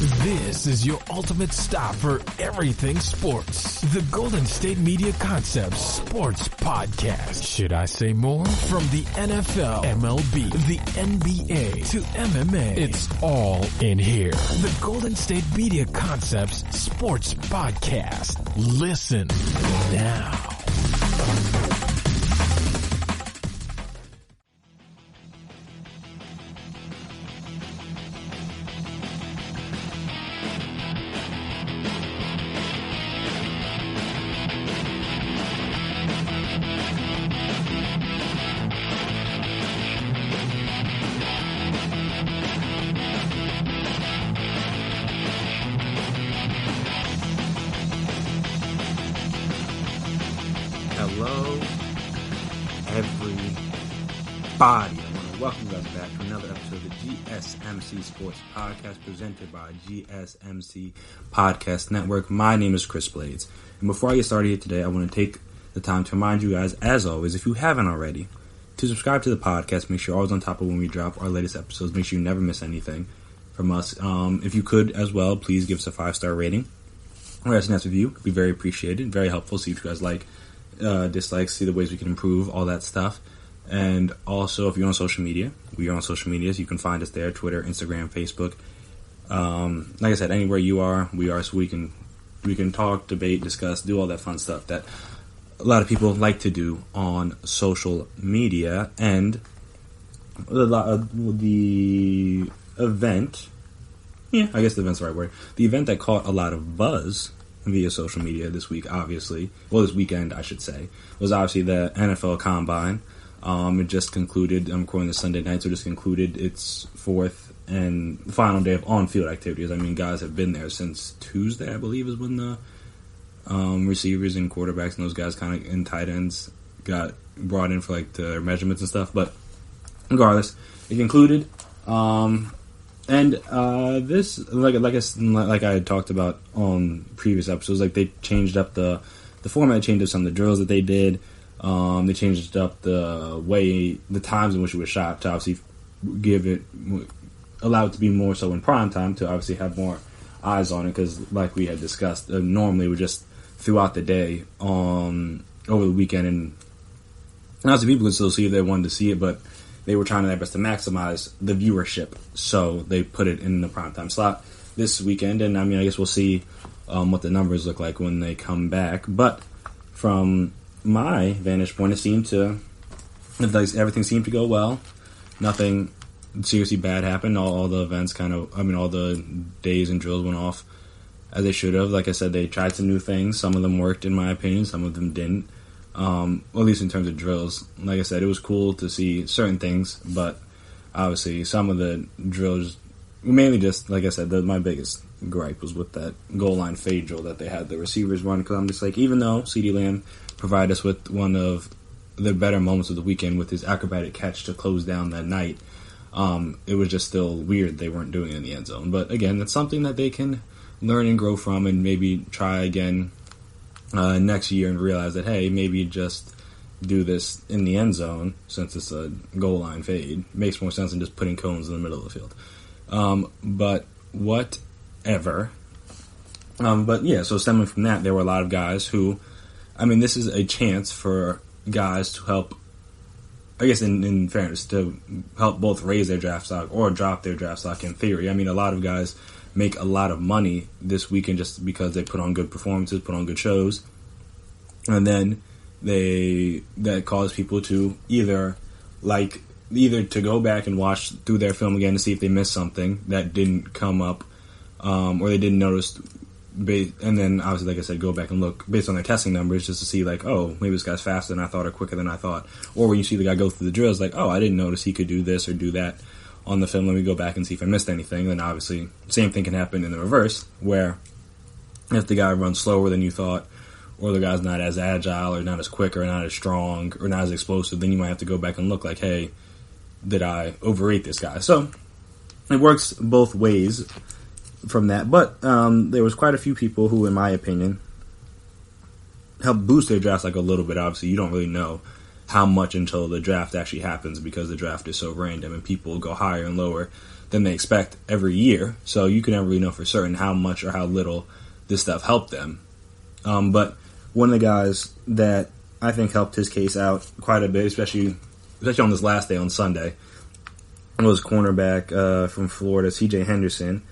This is your ultimate stop for everything sports. The Golden State Media Concepts Sports Podcast. Should I say more? From the NFL, MLB, the NBA to MMA, it's all in here. The Golden State Media Concepts Sports Podcast. Listen now. Hello, everybody. I want to welcome you guys back to another episode of the GSMC Sports Podcast presented by GSMC Podcast Network. My name is Chris Blades. And before I get started here today, I want to take the time to remind you guys, as always, if you haven't already, to subscribe to the podcast. Make sure you're always on top of when we drop our latest episodes. Make sure you never miss anything from us. If you could as well, please give us a 5-star rating or a nice review. It'd be very appreciated, very helpful. See if you guys like, dislikes, see the ways we can improve, all that stuff. And also, if you're on social media, we are on social media, so you can find us there: Twitter, Instagram, Facebook. Like I said, anywhere you are, we are, so we can talk, debate, discuss, do all that fun stuff that a lot of people like to do on social media. And the event, I guess the event's the right word. The event that caught a lot of buzz via social media this week, this weekend, I should say, was obviously the NFL Combine. It just concluded, I'm recording this Sunday night, so it just concluded its fourth and final day of on-field activities. I mean, guys have been there since Tuesday, I believe, is when the receivers and quarterbacks and those guys and tight ends got brought in for like their measurements and stuff. But regardless, it concluded. This, like I had talked about on previous episodes, like they changed up the format, they changed up some of the drills that they did. They changed up the times in which it was shot to obviously allow it to be more so in prime time, to obviously have more eyes on it, because like we had discussed, normally we just throughout the day over the weekend, and obviously people could still see if they wanted to see it, but they were trying their best to maximize the viewership, so they put it in the primetime slot this weekend. And I mean, I guess we'll see what the numbers look like when they come back. But from my vantage point, everything seemed to go well. Nothing seriously bad happened. All the events all the days and drills went off as they should have. Like I said, they tried some new things. Some of them worked, in my opinion. Some of them didn't. At least in terms of drills. Like I said, it was cool to see certain things, but obviously some of the drills, mainly just, like I said, my biggest gripe was with that goal line fade drill that they had the receivers run, because I'm just like, even though CeeDee Lamb provided us with one of the better moments of the weekend with his acrobatic catch to close down that night, it was just still weird they weren't doing it in the end zone. But again, that's something that they can learn and grow from, and maybe try again next year and realize that, hey, maybe just do this in the end zone, since it's a goal line fade. Makes more sense than just putting cones in the middle of the field. But whatever. So stemming from that, there were a lot of guys who, I mean, this is a chance for guys to help, I guess in fairness, to help both raise their draft stock or drop their draft stock in theory. I mean, a lot of guys make a lot of money this weekend just because they put on good performances, put on good shows, and then that cause people to either to go back and watch through their film again to see if they missed something that didn't come up, or they didn't notice, and then obviously, like I said, go back and look based on their testing numbers just to see, like, oh, maybe this guy's faster than I thought or quicker than I thought. Or when you see the guy go through the drills, like, oh, I didn't notice he could do this or do that on the film. Let me go back and see if I missed anything. Then obviously, same thing can happen in the reverse, where if the guy runs slower than you thought, or the guy's not as agile or not as quick or not as strong or not as explosive, then you might have to go back and look like, hey, did I overrate this guy? So it works both ways from that. But there was quite a few people who, in my opinion, helped boost their drafts like a little bit. Obviously, you don't really know how much until the draft actually happens, because the draft is so random and people go higher and lower than they expect every year. So you can never really know for certain how much or how little this stuff helped them. But one of the guys that I think helped his case out quite a bit, especially on this last day on Sunday, was cornerback from Florida, C.J. Henderson.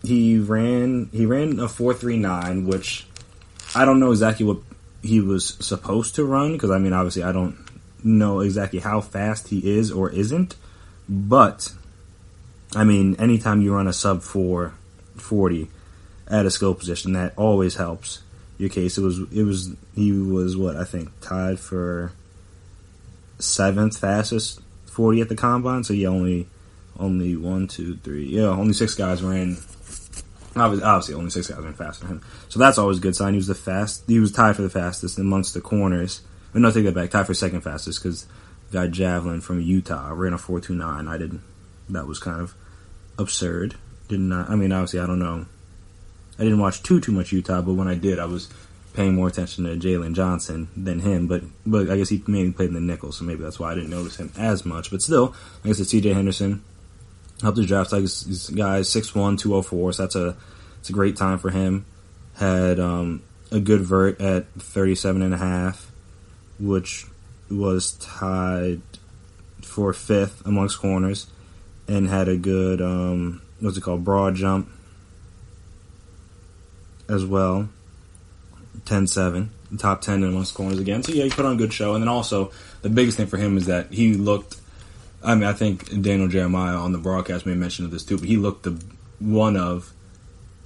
He ran a 4.39, which I don't know exactly what he was supposed to run, because I mean, obviously I don't know exactly how fast he is or isn't, but I mean, anytime you run a sub 4.40 at a skill position, that always helps your case. He was what I think tied for 7th fastest 40 at the combine. So yeah, only 1, 2, 3, yeah, only 6 guys ran. Obviously, only 6 guys ran faster than him. So that's always a good sign. He was tied for the fastest amongst the corners. But no, take that back. Tied for 2nd fastest, because the guy Javelin from Utah ran a 4.29. That was kind of absurd. Obviously, I don't know. I didn't watch too much Utah, but when I did, I was paying more attention to Jalen Johnson than him. But I guess he mainly played in the nickel, so maybe that's why I didn't notice him as much. But still, like I said, C.J. Henderson helped his draft. Like this guy's 6'1", 204, so it's a great time for him. Had a good vert at 37.5, which was tied for 5th amongst corners, and had a good broad jump as well, 10.7, top 10 amongst corners again. So yeah, he put on a good show. And then also the biggest thing for him is that he looked. I mean, I think Daniel Jeremiah on the broadcast made mention of this too, but he looked one of,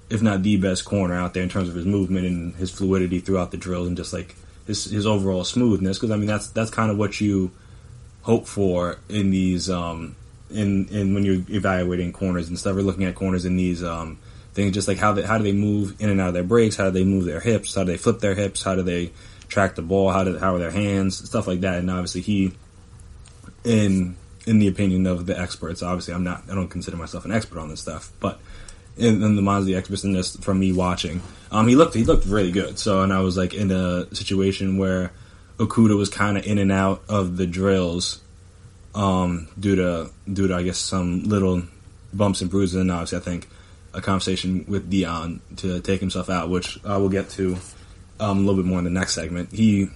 if not the best corner out there in terms of his movement and his fluidity throughout the drills, and just like his overall smoothness. Because I mean, that's kind of what you hope for in these in when you're evaluating corners and stuff. We're looking at corners in these things, just like how do they move in and out of their breaks, how do they move their hips, how do they flip their hips, how do they track the ball, how are their hands, stuff like that. And obviously he, in the opinion of the experts, obviously I don't consider myself an expert on this stuff, but in the minds of the experts in this, from me watching, he looked really good. So, and I was like in a situation where Okudah was kind of in and out of the drills, due to I guess some little bumps and bruises, and obviously I think a conversation with Dion to take himself out, which I will get to a little bit more in the next segment. He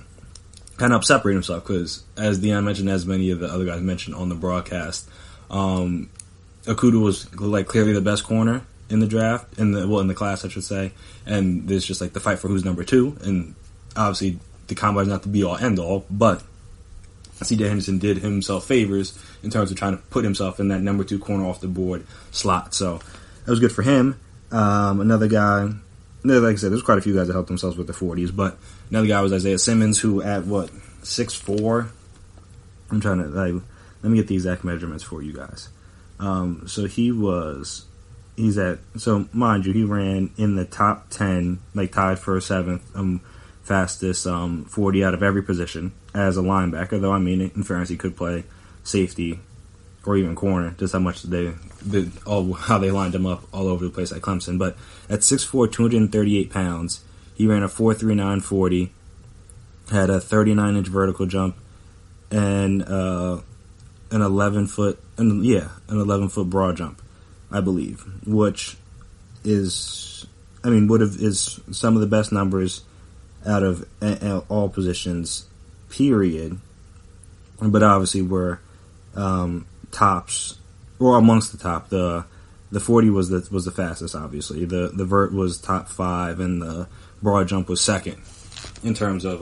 kind of separated himself because, as Dion mentioned, as many of the other guys mentioned on the broadcast, Okudah was like clearly the best corner in the draft, in the class, I should say. And there's just like the fight for who's number 2, and obviously the combine's not the be all end all, but C.J. Henderson did himself favors in terms of trying to put himself in that number 2 corner off the board slot. So that was good for him. Another guy, like I said, there's quite a few guys that helped themselves with the 40s, but another guy was Isaiah Simmons, who at 6'4", I'm trying to let me get the exact measurements for you guys. So mind you, he ran in the top 10, like tied for 7th fastest 40 out of every position as a linebacker, though I mean, in fairness, he could play safety or even corner, just how much how they lined him up all over the place at Clemson. But at 6'4", 238 pounds, he ran a 4.39 40, had a 39-inch vertical jump, and an 11-foot broad jump, I believe, which is some of the best numbers out of all positions, period. But obviously we're tops, or amongst the top. The 40 was the fastest, obviously. The vert was top 5, and the broad jump was 2nd in terms of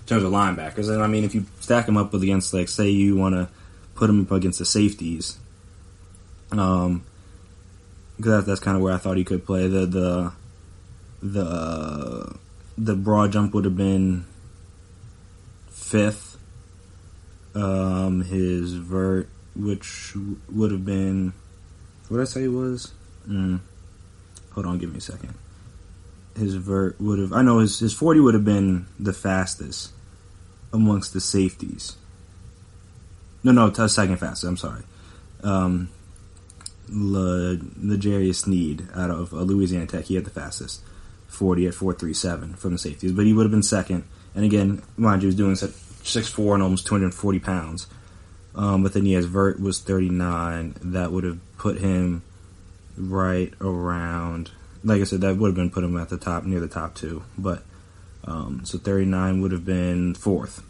linebackers. And I mean, if you stack them up against, like, say you want to put them up against the safeties, because that's kind of where I thought he could play. The broad jump would have been 5th. His vert, which would have been, what did I say it was? Hold on, give me a second. His vert would have, I know his 40 would have been the fastest amongst the safeties. No, 2nd fastest, I'm sorry. L'Jarius Sneed out of Louisiana Tech, he had the fastest 40 at 4.37 from the safeties, but he would have been 2nd. And again, mind you, he was doing 6'4" and almost 240 pounds. But then his vert was 39. That would have put him right around, like I said, that would have been put him at the top, near the top 2. But so 39 would have been 4th.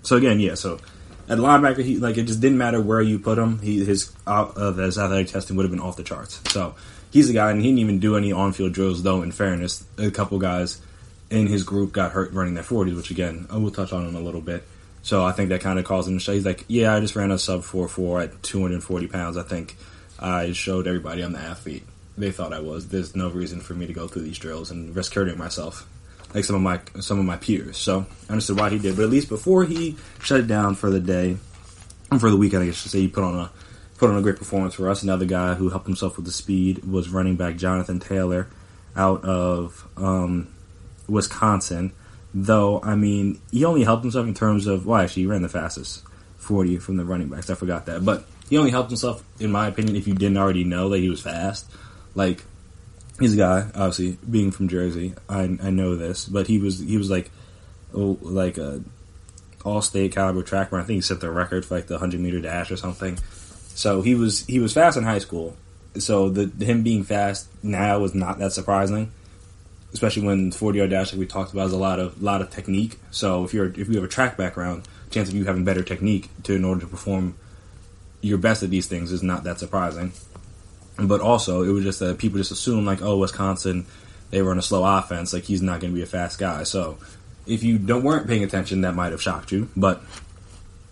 So again, yeah. So at linebacker, it just didn't matter where you put him. His athletic testing would have been off the charts. So he's the guy, and he didn't even do any on-field drills. Though, in fairness, a couple guys in his group got hurt running their 40s, which again, we'll touch on in a little bit. So I think that kind of caused him to show. He's like, yeah, I just ran a sub 4.4 at 240 pounds. I think I showed everybody I'm the athlete they thought I was. There's no reason for me to go through these drills and risk hurting myself like some of my peers. So I understood why he did. But at least before he shut it down for the day, and for the weekend, I guess I should say, he put on a great performance for us. Another guy who helped himself with the speed was running back Jonathan Taylor out of Wisconsin. Though, I mean, he only helped himself in terms of, well, actually, he ran the fastest 40 from the running backs. I forgot that. But he only helped himself, in my opinion, if you didn't already know that he was fast. Like, he's a guy, obviously, being from Jersey, I know this, but he was like a all-state caliber track runner. I think he set the record for like the 100-meter dash or something. So he was fast in high school. So him being fast now is not that surprising, especially when 40-yard dash, like we talked about, is a lot of technique. So if you have a track background, chance of you having better technique in order to perform your best at these things is not that surprising. But also, it was just that people just assume, like, oh, Wisconsin, they run a slow offense, like, he's not going to be a fast guy. So, if you weren't paying attention, that might have shocked you. But,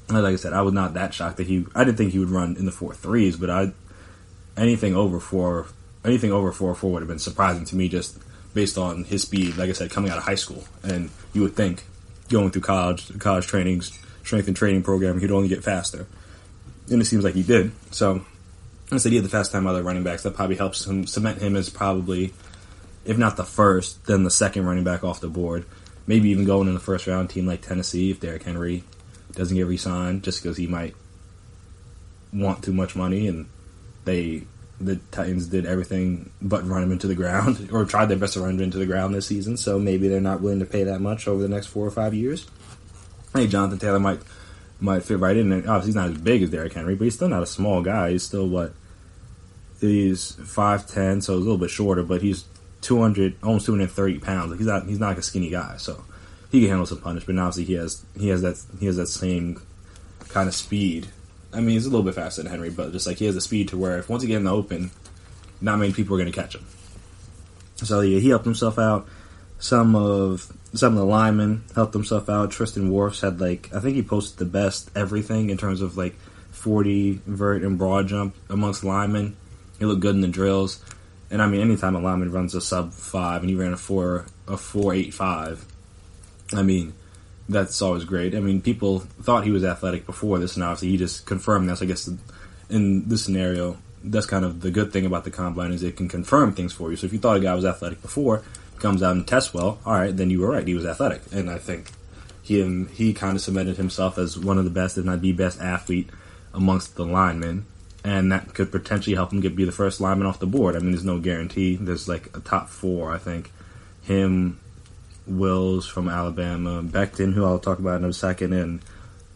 like I said, I was not that shocked that I didn't think he would run in the 4.3s, but anything over 4.4 would have been surprising to me just based on his speed, like I said, coming out of high school. And you would think, going through college training, strength and training program, he'd only get faster. And it seems like he did. So, I said he had the fastest time out of the running backs. That probably helps him cement him as probably, if not the first, then the second running back off the board. Maybe even going in the first round, team like Tennessee, if Derrick Henry doesn't get re-signed, just because he might want too much money, and the Titans did everything but run him into the ground, or tried their best to run him into the ground this season. So maybe they're not willing to pay that much over the next 4 or 5 years. I think Jonathan Taylor might fit right in. And obviously, he's not as big as Derrick Henry, but he's still not a small guy. He's still, he's 5'10", so he's a little bit shorter, but he's almost 230 pounds. He's not like a skinny guy, so he can handle some punishment. Obviously, he has that same kind of speed. I mean, he's a little bit faster than Henry, but just like he has the speed to where if once he gets in the open, not many people are going to catch him. So yeah, he helped himself out. Some of the linemen helped himself out. Tristan Wirfs had I think he posted the best everything in terms of 40 vert and broad jump amongst linemen. He looked good in the drills. And I mean, anytime a lineman runs a sub 5 and he ran a 4.85, I mean, that's always great. I mean, people thought he was athletic before this, and obviously he just confirmed that. So I guess in this scenario, that's kind of the good thing about the combine, is it can confirm things for you. So if you thought a guy was athletic before, comes out and tests well, all right, then you were right. He was athletic. And I think he kind of cemented himself as one of the best, if not the best athlete amongst the linemen. And that could potentially help him be the first lineman off the board. I mean, there's no guarantee. There's a top 4, I think. Him, Wills from Alabama, Becton, who I'll talk about in a second, and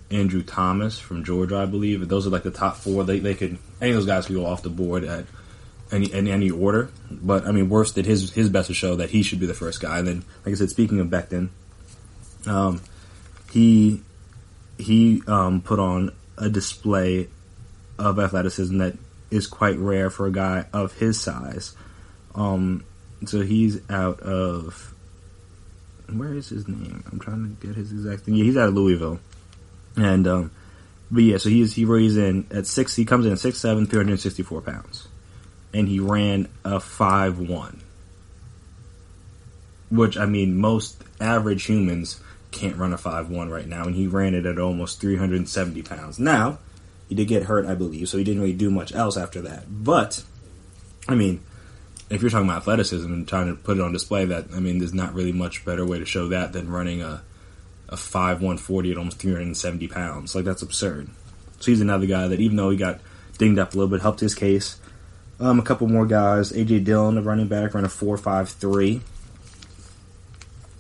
Andrew Thomas from Georgia, I believe. Those are the top 4. They could, any of those guys could go off the board at any order. But I mean, Wirfs did his best to show that he should be the first guy. And then, like I said, speaking of Becton, he put on a display of athleticism that is quite rare for a guy of his size. So he's out of, where is his name? I'm trying to get his exact thing. Yeah, he's out of Louisville. And but yeah, so he weighs in at 6. He comes in at 6'7", 364 pounds, and he ran a 5'1", which I mean most average humans can't run a 5'1" right now, and he ran it at almost 370 pounds. Now, he did get hurt, I believe, so he didn't really do much else after that. But I mean, if you're talking about athleticism and trying to put it on display, that, I mean, there's not really much better way to show that than running a 5'1" 40 at almost 370 pounds. That's absurd. So he's another guy that, even though he got dinged up a little bit, helped his case. A couple more guys. A.J. Dillon, the running back, ran a 4.53.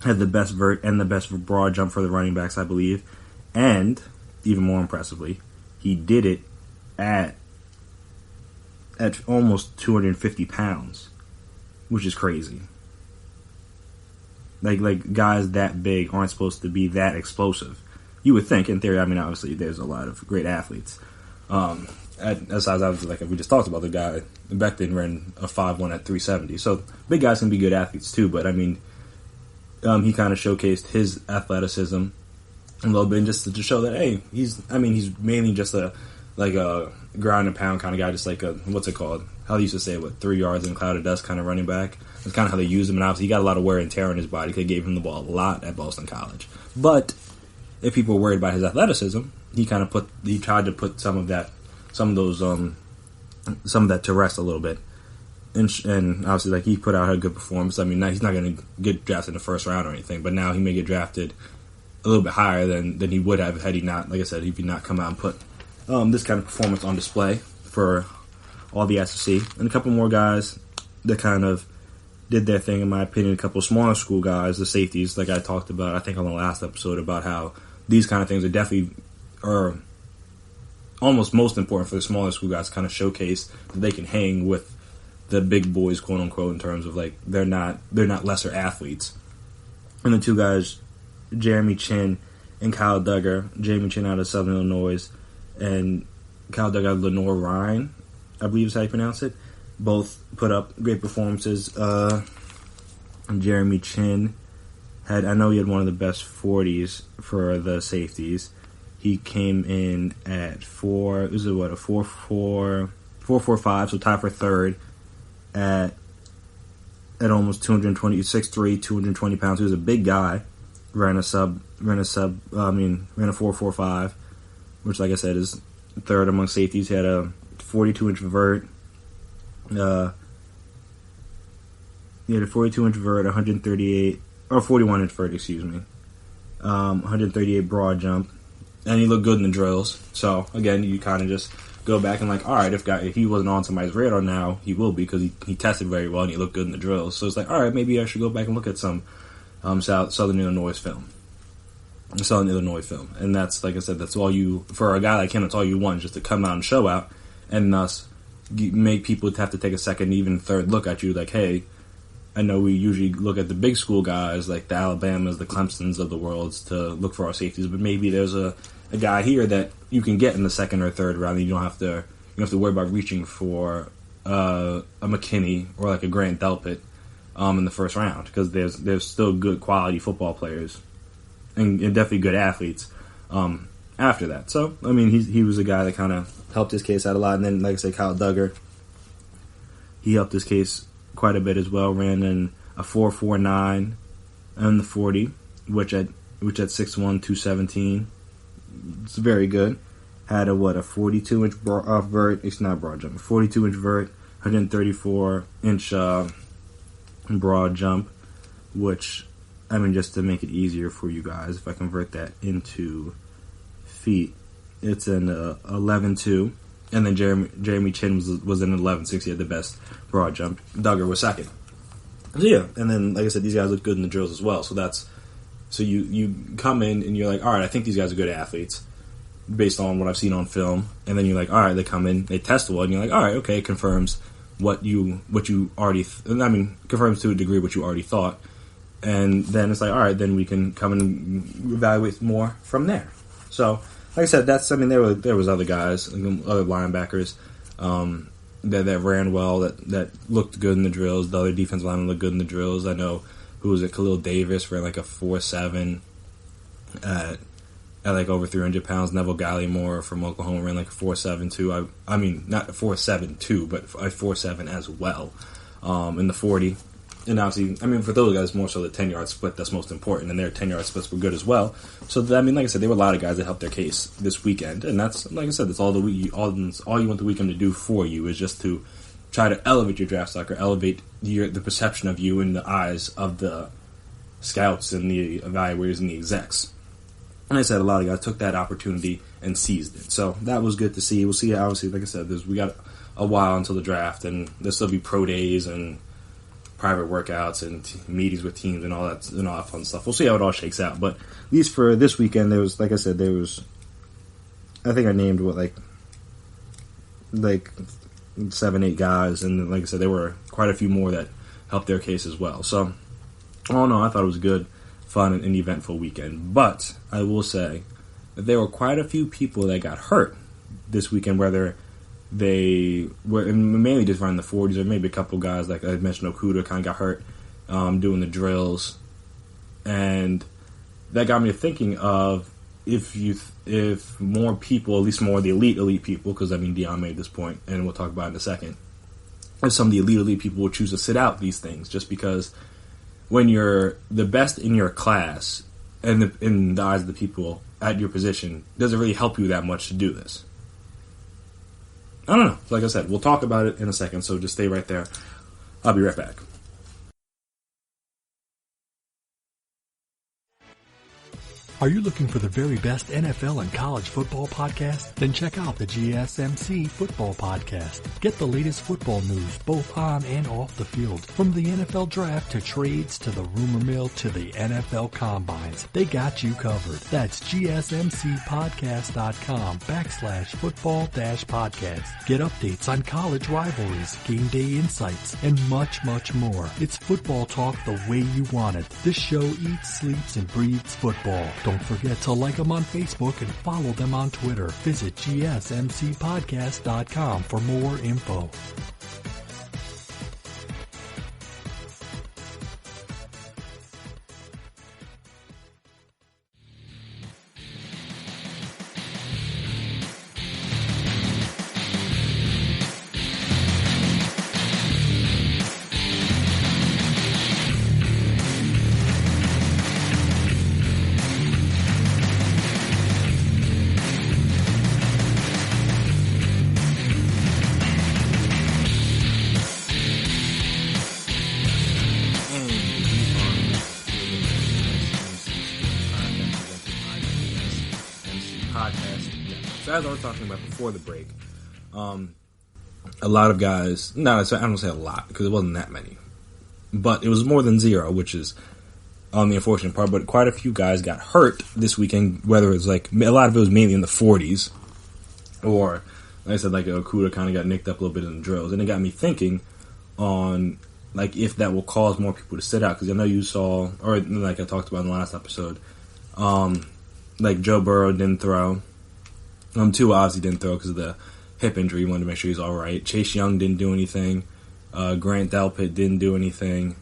Had the best vert and the best broad jump for the running backs, I believe. And even more impressively, he did it at almost 250 pounds, which is crazy. Like guys that big aren't supposed to be that explosive. You would think, in theory. I mean, obviously, there's a lot of great athletes. Aside, obviously, like we just talked about, the guy Becton ran a 5'1" at 370. So big guys can be good athletes too. But I mean, he kind of showcased his athleticism a little bit, just to show that hey, he's mainly just a ground and pound kind of guy, just like a what's it called? How they used to say, 3 yards in a cloud of dust kind of running back. That's kind of how they use him, and obviously he got a lot of wear and tear on his body. They gave him the ball a lot at Boston College. But if people were worried about his athleticism, he tried to put some of that to rest a little bit. And obviously, like, he put out a good performance. I mean, he's not going to get drafted in the first round or anything, but now he may get drafted a little bit higher than he would have had he not, like I said, if he not come out and put this kind of performance on display for all the SEC. And a couple more guys that kind of did their thing, in my opinion. A couple of smaller school guys, the safeties, like I talked about, I think on the last episode, about how these kind of things are almost most important for the smaller school guys to kind of showcase that they can hang with the big boys, quote unquote, in terms of like they're not lesser athletes. And the two guys, Jeremy Chin and Kyle Duggar. Jeremy Chin out of Southern Illinois, and Kyle Duggar out of Lenoir-Rhyne, I believe is how you pronounce it. Both put up great performances. Jeremy Chin he had one of the best 40s for the safeties. He came in at 4.45, so tied for third at almost 6'3", 220 pounds. He was a big guy. Ran a 4.45, which, like I said, is third among safeties. He had a 42-inch vert. He had a 42-inch vert, 41-inch vert, 138 broad jump, and he looked good in the drills. So again, you kind of just go back and like, all right, if he wasn't on somebody's radar, now he will be, because he tested very well and he looked good in the drills. So it's like, all right, maybe I should go back and look at some Southern Illinois film, and that's, like I said, that's all you, for a guy like him, that's all you want, just to come out and show out, and thus make people have to take a second, even third look at you, like, hey, I know we usually look at the big school guys, like the Alabamas, the Clemsons of the world, to look for our safeties, but maybe there's a guy here that you can get in the second or third round, and you don't have to worry about reaching for a McKinney or like a Grant Delpit in the first round, because there's still good quality football players and definitely good athletes after that. So I mean, he was a guy that kind of helped his case out a lot. And then, like I say, Kyle Duggar, he helped his case quite a bit as well. Ran in a 4.49 in the 40, which at 6'1", 217, it's very good. Had a 42-inch vert. It's not broad jump. 42-inch vert, 134-inch broad jump, which, I mean, just to make it easier for you guys, if I convert that into feet, it's an 11.2, and then Jeremy Chin was an 11.6. He had the best broad jump. Duggar was second. So yeah, and then, like I said, these guys look good in the drills as well. So you come in and you're like, all right, I think these guys are good athletes based on what I've seen on film, and then you're like, all right, they come in, they test well, and you're like, all right, okay, it confirms what you already, confirms to a degree what you already thought, and then it's like, all right, then we can come and evaluate more from there. So, like I said, there was other guys, other linebackers that ran well, that looked good in the drills. The other defensive linemen looked good in the drills. I know, who was it? Khalil Davis ran like a 4.7 at like over 300 pounds. Neville Gallimore from Oklahoma ran like a 4.7 too. I mean, not a 4.72, but a 4.7 as well in the 40. And obviously, I mean, for those guys, more so the 10-yard split, that's most important, and their 10-yard splits were good as well. So, I mean, like I said, there were a lot of guys that helped their case this weekend, and that's, like I said, that's all you want the weekend to do for you, is just to try to elevate your draft stock, or elevate the perception of you in the eyes of the scouts and the evaluators and the execs. And I said, a lot of guys took that opportunity and seized it. So that was good to see. We'll see, obviously, like I said, we got a while until the draft, and there'll still be pro days and private workouts and meetings with teams and all that fun stuff. We'll see how it all shakes out. But at least for this weekend, there was, like I said, there was I think I named like 7-8 guys, and like I said, there were quite a few more that helped their case as well. So, all in all, I thought it was a good, fun, and eventful weekend. But I will say that there were quite a few people that got hurt this weekend, whether they were mainly just running the 40s, or maybe a couple guys, like I mentioned, Okuda kind of got hurt doing the drills. And that got me thinking of if more people, at least more of the elite people, because I mean Dion made this point, and we'll talk about it in a second, if some of the elite people would choose to sit out these things, just because when you're the best in your class and in the eyes of the people at your position, does it really help you that much to do this? I don't know. Like I said, we'll talk about it in a second, so just stay right there. I'll be right back. Are you looking for the very best NFL and college football podcast? Then check out the GSMC Football Podcast. Get the latest football news both on and off the field. From the NFL Draft to trades to the rumor mill to the NFL Combines, they got you covered. That's GSMCpodcast.com/football-podcast. Get updates on college rivalries, game day insights, and much, much more. It's football talk the way you want it. This show eats, sleeps, and breathes football. Don't forget to like them on Facebook and follow them on Twitter. Visit GSMCpodcast.com for more info. As I was talking about before the break, a lot of guys, I don't say a lot because it wasn't that many, but it was more than zero, which is the unfortunate part. But quite a few guys got hurt this weekend, whether it's like a lot of it was mainly in the 40s, or like I said, like Okuda kind of got nicked up a little bit in the drills, and it got me thinking on like if that will cause more people to sit out, because I know you saw, or like I talked about in the last episode, like Joe Burrow didn't throw. Tua obviously didn't throw because of the hip injury. He wanted to make sure he's all right. Chase Young didn't do anything. Grant Delpit didn't do anything.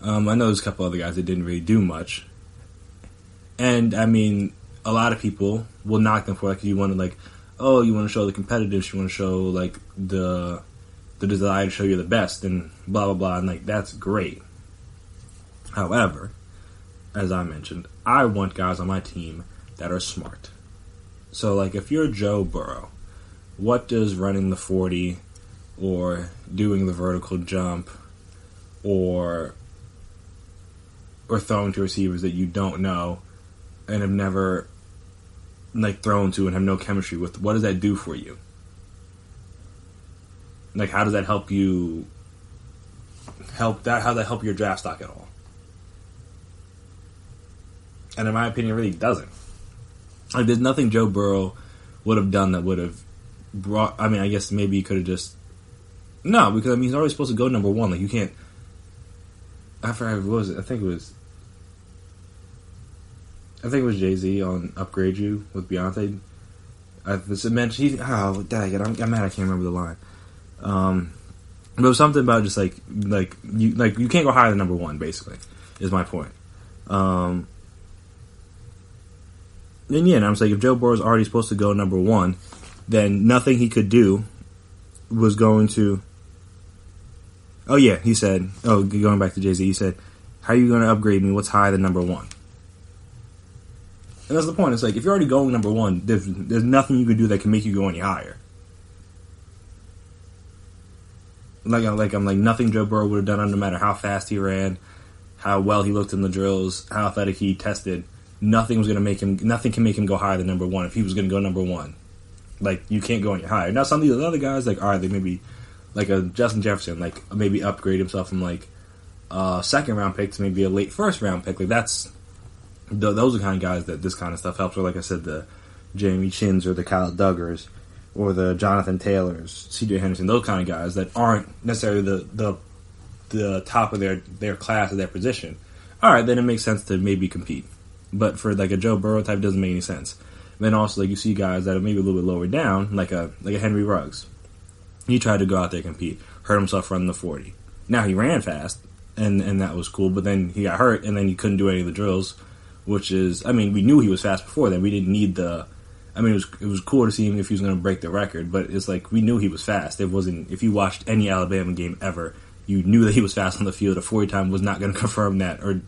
I know there's a couple other guys that didn't really do much. And, I mean, a lot of people will knock them for, like, you want to, like, oh, you want to show the competitiveness, you want to show, like, the desire to show you're the best, and blah, blah, blah, and, like, that's great. However, as I mentioned, I want guys on my team that are smart. So, like, if you're Joe Burrow, what does running the 40 or doing the vertical jump or throwing to receivers that you don't know and have never, like, thrown to and have no chemistry with, what does that do for you? Like, how does that help you how does that help your draft stock at all? And in my opinion, it really doesn't. Like, there's nothing Joe Burrow would have done that would have brought... I mean, I guess maybe he could have just... No, because, I mean, he's always supposed to go number one. Like, you can't... I forgot what was it. I think it was Jay-Z on Upgrade You with Beyonce. I'm mad I can't remember the line. But it was something about just, like you can't go higher than number one, basically, is my point. And yeah, and I'm saying if Joe Burrow's already supposed to go number one, then nothing he could do was going to... Oh yeah, he said, going back to Jay-Z, he said, how are you going to upgrade me? What's higher than number one? And that's the point. It's like, if you're already going number one, there's nothing you can do that can make you go any higher. I'm like nothing Joe Burrow would have done, no matter how fast he ran, how well he looked in the drills, how athletic he tested. Nothing can make him go higher than number one if he was going to go number one. Like, you can't go any higher. Now, some of these other guys, like, all right, they maybe, like a Justin Jefferson, like, maybe upgrade himself from, like, a second-round pick to maybe a late first-round pick. Like, those are the kind of guys that this kind of stuff helps. Or, like I said, the Jamie Chins or the Kyle Duggars or the Jonathan Taylors, C.J. Henderson, those kind of guys that aren't necessarily the top of their class of their position. All right, then it makes sense to maybe compete. But for like a Joe Burrow type, it doesn't make any sense. And then also, like, you see guys that are maybe a little bit lower down, like a Henry Ruggs. He tried to go out there and compete, hurt himself running the 40. Now he ran fast, and that was cool, but then he got hurt, and then he couldn't do any of the drills, which is, I mean, we knew he was fast before then. We didn't need it was cool to see him if he was going to break the record, but it's like, we knew he was fast. It wasn't, if you watched any Alabama game ever, you knew that he was fast on the field. A 40 time was not going to confirm that, or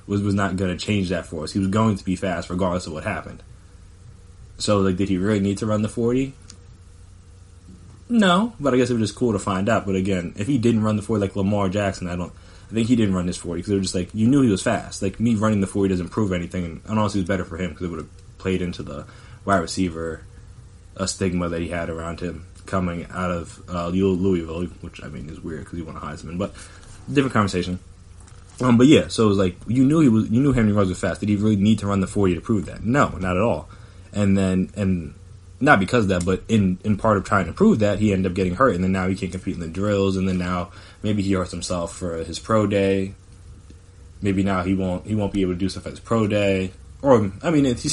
was not going to change that for us. He was going to be fast regardless of what happened. So, like, did he really need to run the 40? No, but I guess it was just cool to find out. But again, if he didn't run the 40 like Lamar Jackson, I think he didn't run his 40 because it was just like, you knew he was fast. Like, me running the 40 doesn't prove anything, and honestly, it was better for him because it would have played into the wide receiver stigma that he had around him coming out of Louisville, which, I mean, is weird because he won a Heisman, but different conversation. But yeah, so it was like, you knew Henry Ruggs was fast. Did he really need to run the 40 to prove that? No, not at all. And not because of that, but in part of trying to prove that, he ended up getting hurt, and then now he can't compete in the drills, and then now maybe he hurts himself for his pro day. Maybe now he won't be able to do stuff at his pro day. Or, I mean, it didn't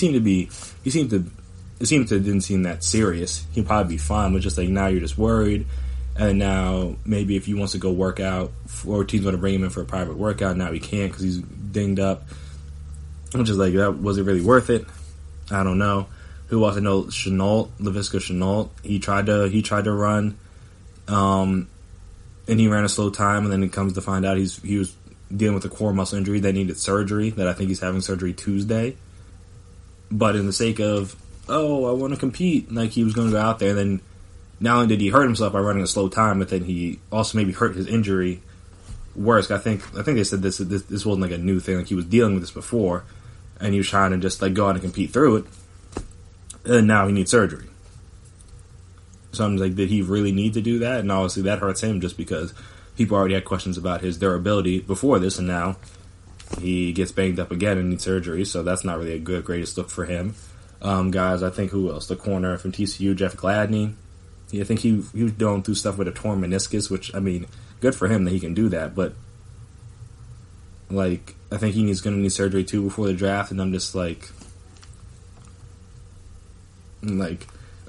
seem that serious. He'd probably be fine, but just like, now you're just worried, and now maybe if he wants to go work out, or team's going to bring him in for a private workout, now he can't because he's dinged up. I'm just like, that was it really worth it? I don't know. Who else I know? Laviska Shenault. He tried to run, and he ran a slow time, and then it comes to find out he was dealing with a core muscle injury that needed surgery. That I think he's having surgery Tuesday. But in the sake of, I want to compete, like, he was going to go out there, and then not only did he hurt himself by running a slow time, but then he also maybe hurt his injury worse. I think they said this wasn't like a new thing. Like, he was dealing with this before, and he was trying to just like go out and compete through it. And now he needs surgery. So I'm like, did he really need to do that? And obviously that hurts him just because people already had questions about his durability before this, and now he gets banged up again and needs surgery. So that's not really a greatest look for him. Guys, I think who else? The corner from TCU, Jeff Gladney. I think he was going through stuff with a torn meniscus, which, I mean, good for him that he can do that. But, like, I think he's going to need surgery too before the draft, and I'm just like, I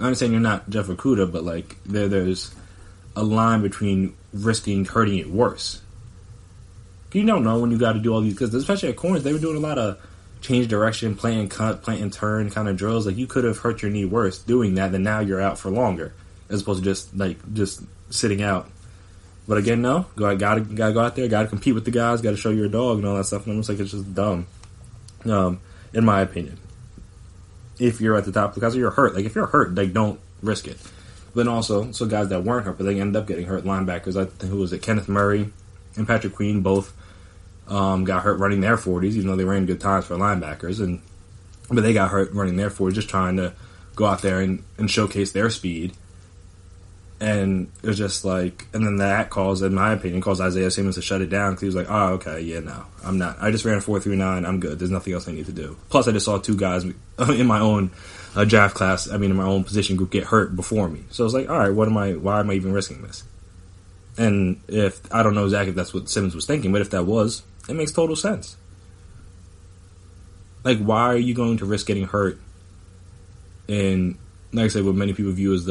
understand you're not Jeff Okudah, but like there's a line between risking hurting it worse. You don't know when you got to do all these, because especially at corners, they were doing a lot of change direction, play and cut, play and turn kind of drills. Like, you could have hurt your knee worse doing that, than now you're out for longer, as opposed to just sitting out. But again, no, gotta go out there, gotta compete with the guys, gotta show you're a dog and all that stuff. And I'm just like, it's just dumb, in my opinion. If you're at the top, because you're hurt. Like, if you're hurt, like, don't risk it. But then also, so guys that weren't hurt, but they ended up getting hurt, linebackers, I think, who was it? Kenneth Murray and Patrick Queen both got hurt running their 40s, even though they ran good times for linebackers. But they got hurt running their 40s, just trying to go out there and showcase their speed. And it was just like, and then that in my opinion, caused Isaiah Simmons to shut it down, because he was like, oh, okay, yeah, no, I'm not. I just ran a 4.39, I'm good. There's nothing else I need to do. Plus, I just saw two guys in my own draft class, in my own position group, get hurt before me. So I was like, all right, why am I even risking this? And I don't know exactly if that's what Simmons was thinking, but if that was, it makes total sense. Like, why are you going to risk getting hurt in, like I said, what many people view as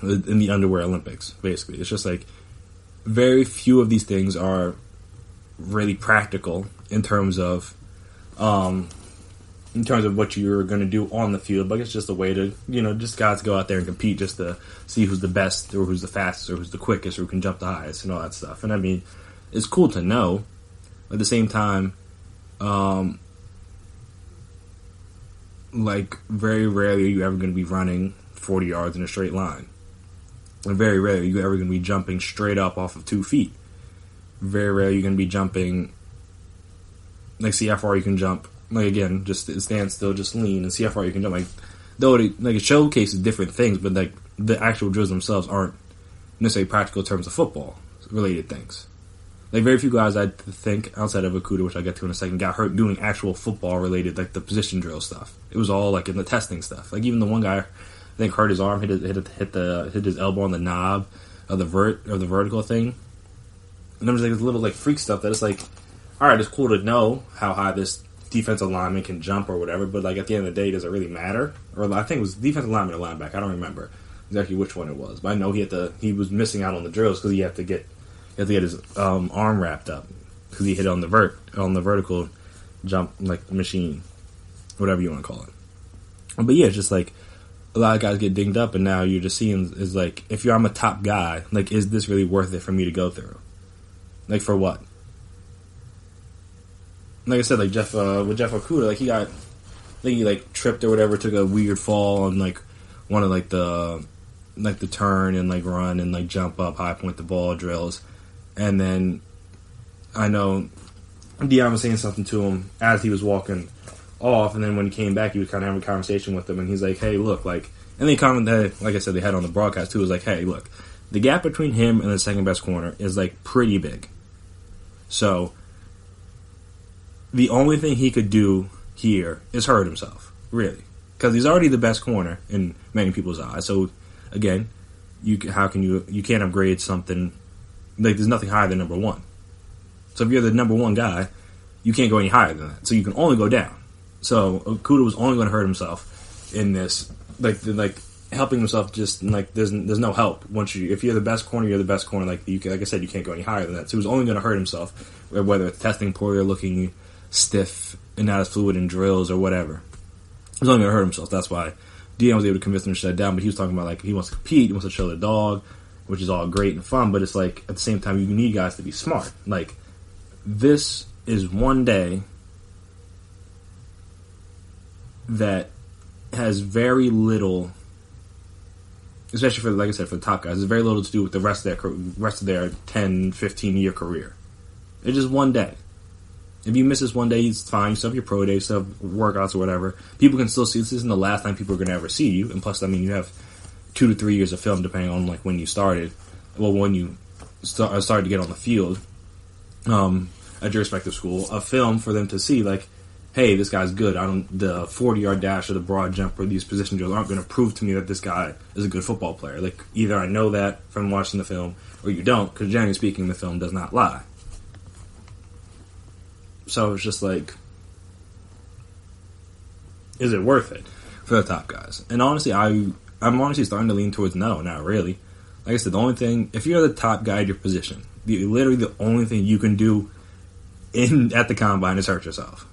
in the underwear Olympics, basically? It's just like, very few of these things are really practical in terms of what you're going to do on the field, but it's just a way to, just guys go out there and compete just to see who's the best, or who's the fastest, or who's the quickest, or who can jump the highest, and all that stuff. And I mean, it's cool to know. At the same time, like, very rarely are you ever going to be running 40 yards in a straight line. And very rarely are you ever going to be jumping straight up off of 2 feet. Very rarely you're going to be jumping, like, see how far you can jump. Like, again, just stand still, just lean, and see how far you can jump. Like, though it showcases different things, but like, the actual drills themselves aren't necessarily practical in terms of football related things. Like, very few guys, I think, outside of Okudah, which I'll get to in a second, got hurt doing actual football-related, like, the position drill stuff. It was all, like, in the testing stuff. Like, even the one guy, I think, hurt his arm, hit his elbow on the knob of the vertical thing. And there was, like, this little, like, freak stuff that it's like, all right, it's cool to know how high this defensive lineman can jump or whatever, but, like, at the end of the day, does it really matter? Or I think it was defensive lineman or linebacker. I don't remember exactly which one it was. But I know he was missing out on the drills because he had to get his arm wrapped up because he hit on the vertical jump, like, machine, whatever you want to call it. But yeah, it's just like a lot of guys get dinged up, and now you're just seeing is like, if I'm a top guy, like, is this really worth it for me to go through? Like, for what? Like I said, like with Jeff Okudah, like, I think he like tripped or whatever, took a weird fall on like one of like the turn and like run and like jump up, high point the ball drills. And then I know Deion was saying something to him as he was walking off, and then when he came back, he was kind of having a conversation with him, and he's like, hey, look, like, and they commented, like I said, they had on the broadcast too, was like, hey, look, the gap between him and the second best corner is like pretty big. So the only thing he could do here is hurt himself, really, because he's already the best corner in many people's eyes. So again, you can't upgrade something. Like, there's nothing higher than number one. So if you're the number one guy, you can't go any higher than that. So you can only go down. So Okudah was only going to hurt himself in this, like helping himself. Just like there's no help if you're the best corner, you're the best corner. Like I said, you can't go any higher than that. So he was only going to hurt himself, whether it's testing poorly or looking stiff and not as fluid in drills or whatever. He was only going to hurt himself. That's why Deion was able to convince him to shut it down. But he was talking about, like, he wants to compete, he wants to show the dog, which is all great and fun, but it's like, at the same time, you need guys to be smart. Like, this is one day that has very little, especially for, like I said, for the top guys, there's very little to do with the rest of their 10, 15-year career. It's just one day. If you miss this one day, it's fine. You still have your pro day, you still have workouts or whatever. People can still see this. This isn't the last time people are going to ever see you. And plus, I mean, you have 2 to 3 years of film, depending on like when you started. Well, when you started to get on the field at your respective school, a film for them to see, like, hey, this guy's good. The 40-yard dash or the broad jump or these position drills aren't going to prove to me that this guy is a good football player. Like, either I know that from watching the film, or you don't, because generally speaking, the film does not lie. So it's just like, is it worth it for the top guys? And honestly, I'm honestly starting to lean towards no, not really. Like I said, the only thing, if you're the top guy at your position, literally the only thing you can do at the combine is hurt yourself.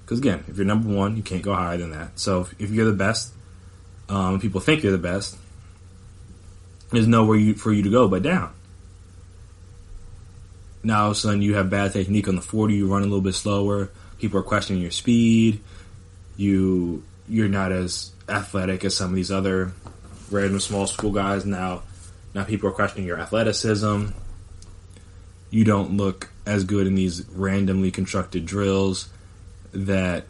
Because again, if you're number one, you can't go higher than that. So if you're the best, people think you're the best, there's nowhere for you to go but down. Now all of a sudden you have bad technique on the 40, you run a little bit slower, people are questioning your speed, you're not as athletic as some of these other random small school guys. Now people are questioning your athleticism. You don't look as good in these randomly constructed drills that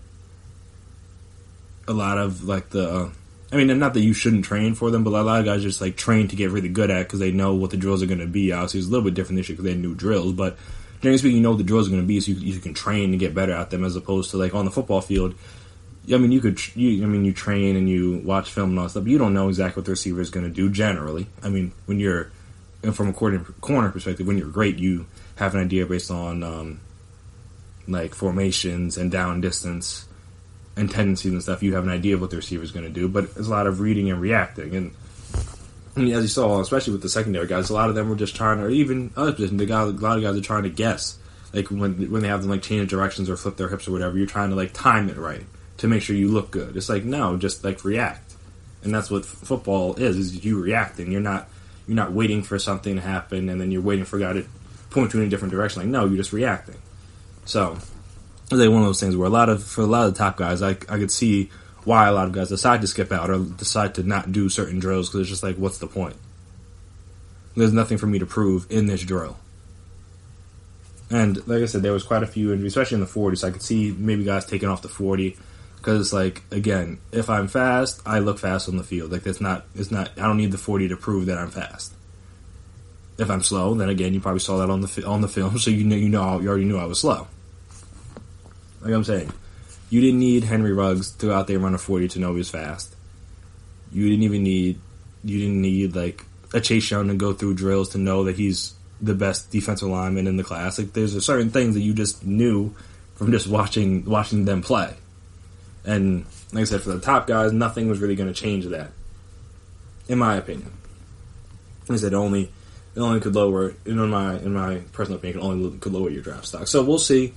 a lot of like not that you shouldn't train for them, but a lot of guys just like train to get really good at because they know what the drills are going to be. Obviously, it's a little bit different this year because they knew drills, but generally speaking, you know what the drills are going to be, so you can train to get better at them as opposed to like on the football field. I mean, you train and you watch film and all that stuff, but you don't know exactly what the receiver is going to do generally. I mean, when you're from a corner perspective, when you're great, you have an idea based on like formations and down distance and tendencies and stuff. You have an idea of what the receiver is going to do, but it's a lot of reading and reacting. And I mean, as you saw, especially with the secondary guys, a lot of them were just trying to, or even other positions, a lot of guys are trying to guess. Like when they have them like change directions or flip their hips or whatever, you're trying to like time it right to make sure you look good. It's like, no, just like react. And that's what football is you reacting. You're not waiting for something to happen and then you're waiting for a guy to point you in a different direction. Like, no, you're just reacting. So it's like one of those things where for a lot of the top guys, I could see why a lot of guys decide to skip out or decide to not do certain drills because it's just like, what's the point? There's nothing for me to prove in this drill. And like I said, there was quite a few injuries, especially in the 40s. So I could see maybe guys taking off the 40 because it's like, again, if I'm fast, I look fast on the field. Like it's not. I don't need the 40 to prove that I'm fast. If I'm slow, then again, you probably saw that on the film, so you already knew I was slow. Like I'm saying, you didn't need Henry Ruggs to go out there and run a 40 to know he was fast. You didn't need like a Chase Young to go through drills to know that he's the best defensive lineman in the class. Like there's certain things that you just knew from just watching them play. And like I said, for the top guys, nothing was really going to change that, in my opinion. Like I said, it only could lower, in my personal opinion, it only could lower your draft stock. So we'll see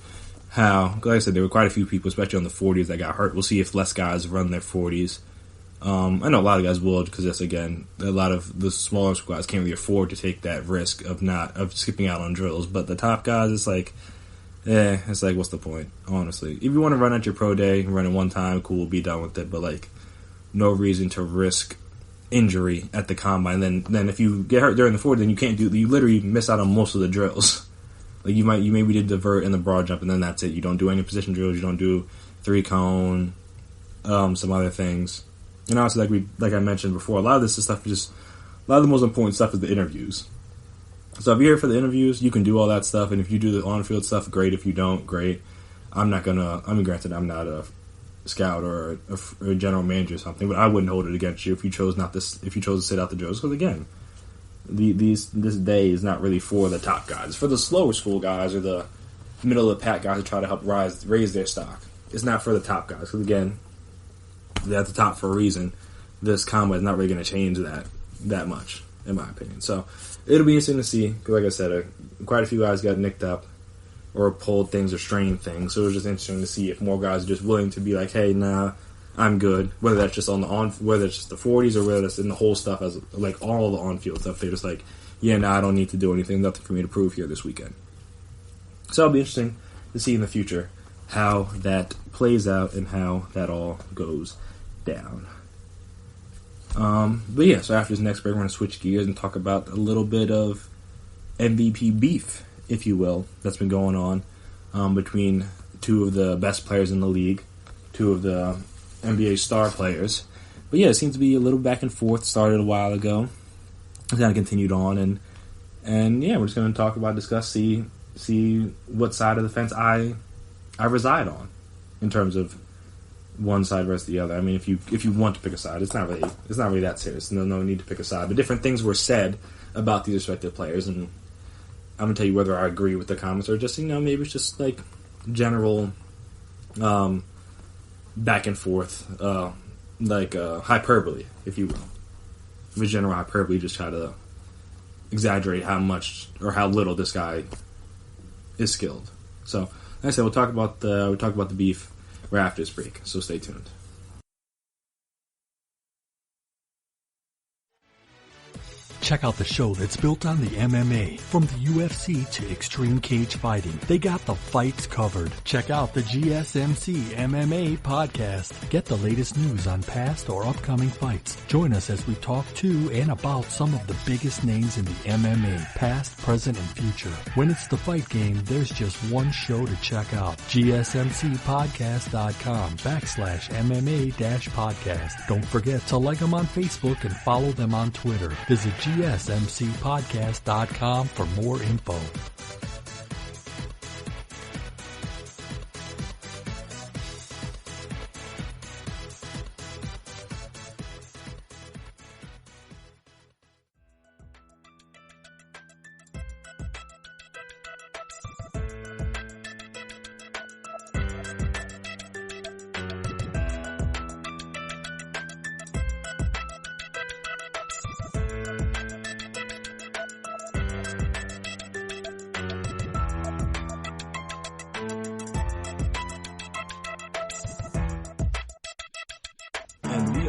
how, like I said, there were quite a few people, especially on the 40s, that got hurt. We'll see if less guys run their 40s. I know a lot of guys will, because that's, again, a lot of the smaller guys can't really afford to take that risk of skipping out on drills. But the top guys, it's like, what's the point, honestly? If you want to run at your pro day, run it one time, cool, be done with it. But, like, no reason to risk injury at the combine. Then if you get hurt during the 40, then you literally miss out on most of the drills. Like, you maybe did the vert and the broad jump, and then that's it. You don't do any position drills, you don't do 3-cone, some other things. And honestly, like I mentioned before, a lot of the most important stuff is the interviews. So if you're here for the interviews, you can do all that stuff, and if you do the on-field stuff, great. If you don't, great. Granted, I'm not a scout or a general manager or something, but I wouldn't hold it against you if you chose to sit out the drills. Because again, this day is not really for the top guys. It's for the slower school guys or the middle of the pack guys to try to help raise their stock. It's not for the top guys. Because again, they're at the top for a reason. This combine is not really going to change that much, in my opinion. So it'll be interesting to see. Because like I said, quite a few guys got nicked up or pulled things or strained things. So it was just interesting to see if more guys are just willing to be like, hey, nah, I'm good. Whether that's just whether it's just the 40s or whether it's in the whole stuff, as like all the on-field stuff. They're just like, yeah, nah, I don't need to do anything. Nothing for me to prove here this weekend. So it'll be interesting to see in the future how that plays out and how that all goes down. But yeah, so after this next break, we're going to switch gears and talk about a little bit of MVP beef, if you will, that's been going on between two of the best players in the league, two of the NBA star players. But yeah, it seems to be a little back and forth. Started a while ago, kind of continued on, and yeah, we're just going to discuss, see what side of the fence I reside on in terms of one side versus the other. I mean, if you want to pick a side, it's not really that serious. No need to pick a side. But different things were said about these respective players, and I'm gonna tell you whether I agree with the comments or just maybe it's just like general back and forth, hyperbole, if you will. With general hyperbole, just try to exaggerate how much or how little this guy is skilled. So, like I said, we'll talk about the beef right after this break. So stay tuned. Check out the show that's built on the MMA. From the UFC to extreme cage fighting, they got the fights covered. Check out the GSMC MMA podcast. Get the latest news on past or upcoming fights. Join us as we talk to and about some of the biggest names in the MMA, past, present, and future. When it's the fight game, there's just one show to check out. GSMCpodcast.com/MMA-podcast. Don't forget to like them on Facebook and follow them on Twitter. Visit GSMCpodcast.com for more info.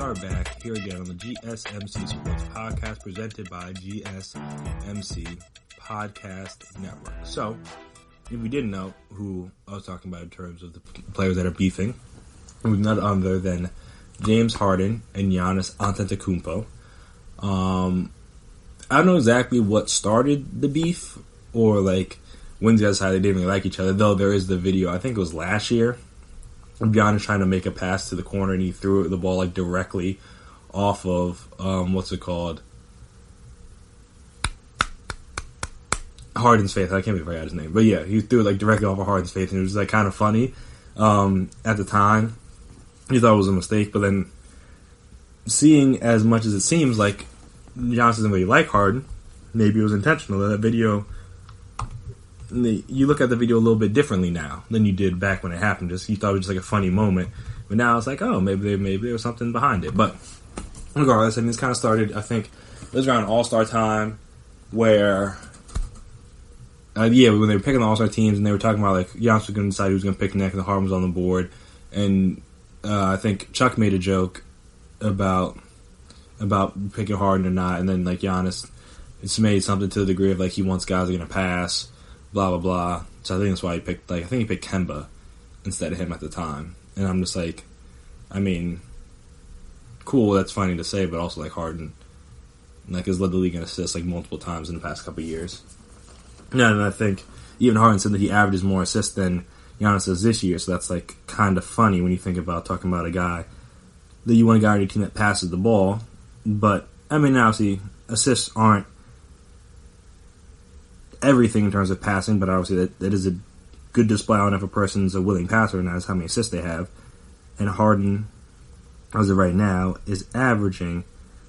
Are back here again on the GSMC Sports Podcast presented by GSMC Podcast Network. So, if we didn't know who I was talking about in terms of the players that are beefing, it was none other than James Harden and Giannis Antetokounmpo. I don't know exactly what started the beef or like when the other side they didn't really like each other, though there is the video, I think it was last year, Giannis trying to make a pass to the corner and he threw the ball like directly off of Harden's face. I can't believe I forgot his name. But yeah, he threw it like directly off of Harden's face, and it was like kind of funny. At the time, he thought it was a mistake, but then seeing as much as it seems like Giannis doesn't really like Harden, maybe it was intentional. That video, you look at the video a little bit differently now than you did back when it happened. Just you thought it was just like a funny moment, but now it's like, oh, maybe there was something behind it. But regardless, I mean, this kind of started. I think it was around All-Star time where. When they were picking the All-Star teams and they were talking about, like, Giannis was going to decide who was going to pick next and Harden was on the board. And I think Chuck made a joke about picking Harden or not. And then, like, Giannis made something to the degree of, like, he wants guys that are going to pass, blah, blah, blah. So I think that's why he picked, like, I think he picked Kemba instead of him at the time. And I'm just like, I mean, cool, that's funny to say, but also, like, Harden, like, has led the league in assists, like, multiple times in the past couple of years. Yeah, and I think even Harden said that he averages more assists than Giannis does this year, so that's like kind of funny when you think about talking about a guy that you want a guy on your team that passes the ball. But I mean, obviously, assists aren't everything in terms of passing, but obviously that is a good display on if a person's a willing passer, and that's how many assists they have. And Harden, as of right now, is averaging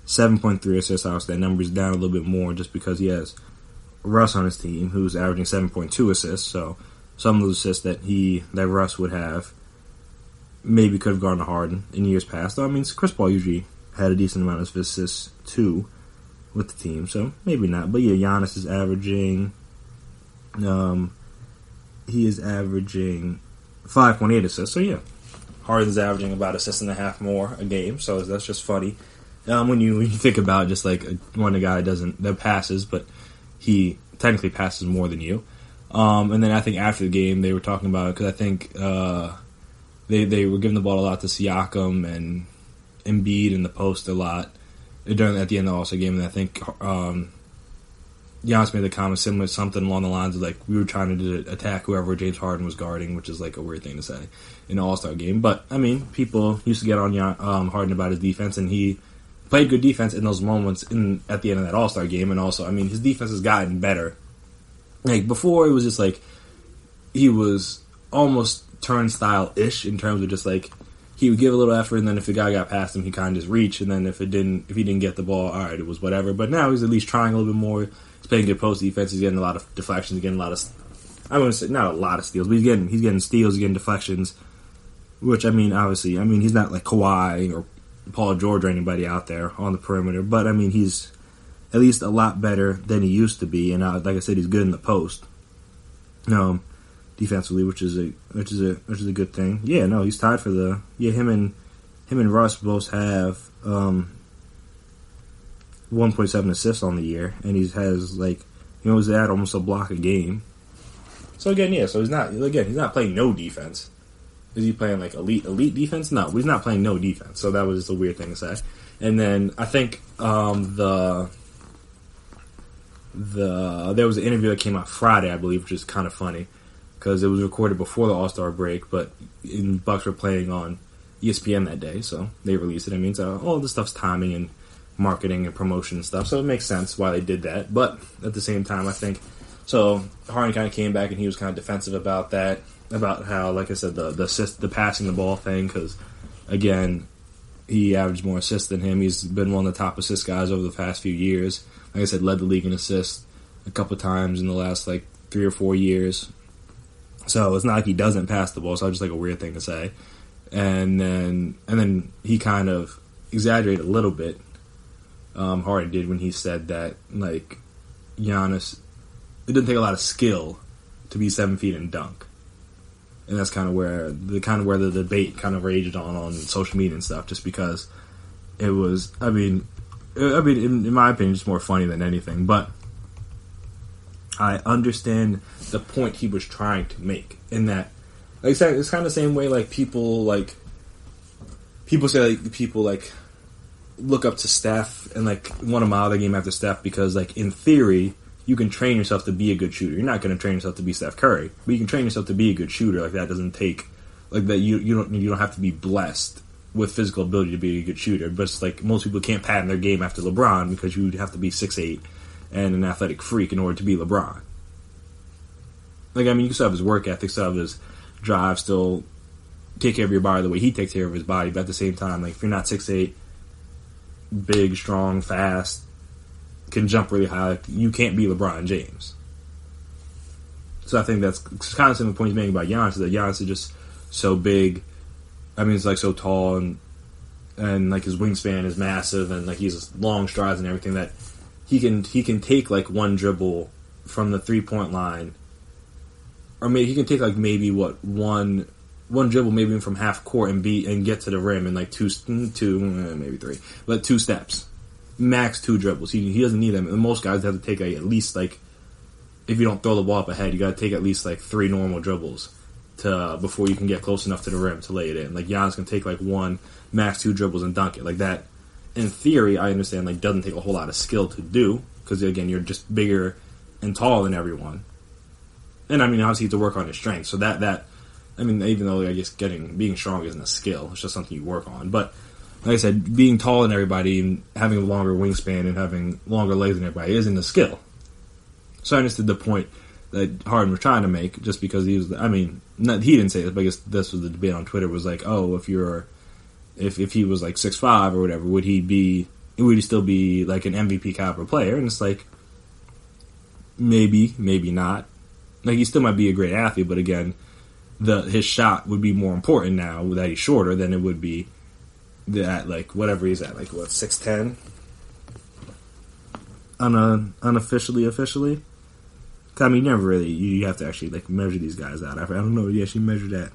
7.3 assists. Obviously, that number is down a little bit more just because he has Russ on his team, who's averaging 7.2 assists, so some of those assists that Russ would have maybe could have gone to Harden in years past. Though, I mean, Chris Paul usually had a decent amount of assists too with the team, so maybe not. But yeah, Giannis is averaging 5.8 assists, so yeah, Harden's averaging about assist and a half more a game, so that's just funny. When you think about just like when a guy that passes, but he technically passes more than you. And then I think after the game, they were talking about it, because I think they were giving the ball a lot to Siakam and Embiid in the post a lot at the end of the All-Star game. And I think Giannis made the comment similar, something along the lines of, like, we were trying to attack whoever James Harden was guarding, which is like a weird thing to say in an All-Star game. But, I mean, people used to get on Harden about his defense, and he played good defense in those moments at the end of that All-Star game. And also, I mean, his defense has gotten better. Like, before, it was just like he was almost turnstile-ish in terms of just like he would give a little effort, and then if the guy got past him, he kind of just reach, and then if he didn't get the ball, all right, it was whatever. But now he's at least trying a little bit more. He's playing good post defense. He's getting a lot of deflections. He's getting a lot of, I wouldn't say not a lot of steals, but he's getting steals, he's getting deflections. Which, I mean, obviously, I mean, he's not like Kawhi or Paul George or anybody out there on the perimeter, but I mean, he's at least a lot better than he used to be, and like I said, he's good in the post, defensively, which is a good thing. Yeah, no, he's tied for him and Russ both have 1.7 assists on the year, and he has he's at almost a block a game. So again, yeah, so he's not playing no defense. Is he playing like elite defense? No, he's not playing no defense. So that was just a weird thing to say. And then I think there was an interview that came out Friday, I believe, which is kind of funny because it was recorded before the All-Star break, but Bucks were playing on ESPN that day, so they released it. I mean, so all this stuff's timing and marketing and promotion and stuff, so it makes sense why they did that. But at the same time, I think so. Harden kind of came back and he was kind of defensive about that. About how, like I said, the passing the ball thing, because, again, he averaged more assists than him. He's been one of the top assist guys over the past few years. Like I said, led the league in assists a couple times in the last, 3 or 4 years. So it's not like he doesn't pass the ball, so it's just, a weird thing to say. And then he kind of exaggerated a little bit, Harden did, when he said that, Giannis, it didn't take a lot of skill to be 7 feet and dunk. And that's kind of where the debate kind of raged on social media and stuff, just because it was, I mean, in my opinion, it's more funny than anything. But I understand the point he was trying to make in that, it's kind of the same way people say people look up to Steph and want to model their game after Steph because in theory, you can train yourself to be a good shooter. You're not going to train yourself to be Steph Curry, but you can train yourself to be a good shooter. That doesn't take that. You don't have to be blessed with physical ability to be a good shooter. But it's most people can't pattern their game after LeBron because you have to be 6'8" and an athletic freak in order to be LeBron. Like, I mean, you still have his work ethic, still have his drive, still take care of your body the way he takes care of his body. But at the same time, like, if you're not 6'8", big, strong, fast, can jump really high, like, you can't be LeBron James. So I think that's kind of some of the points he's making about Giannis, is that Giannis is just so big. I mean, it's like so tall, and like his wingspan is massive, and like he's long strides and everything, that he can take like one dribble from the 3-point line, or maybe he can take like maybe one dribble maybe from half court and get to the rim in like two maybe three, but 2 steps, max 2 dribbles. He doesn't need them. And most guys have to take at least, like, if you don't throw the ball up ahead, you got to take at least like 3 normal dribbles before you can get close enough to the rim to lay it in. Like, Giannis can take like 1, max 2 dribbles and dunk it. Like, that, in theory, I understand, like, doesn't take a whole lot of skill to do, because again, you're just bigger and taller than everyone. And I mean, obviously, you have to work on your strength. So that I mean, even though I guess being strong isn't a skill, it's just something you work on. But like I said, being taller than everybody and having a longer wingspan and having longer legs than everybody isn't a skill. So I understood the point that Harden was trying to make, just because he was, I mean, he didn't say this, but I guess this was the debate on Twitter, was like, oh, if he was like 6'5" or whatever, would he still be like an MVP caliber player? And it's like, maybe not. Like, he still might be a great athlete, but again, his shot would be more important now that he's shorter than it would be that, like, whatever he's at, like, what, 6'10"? Officially. I mean, you never really, you have to actually, like, measure these guys out. I don't know if you actually measure that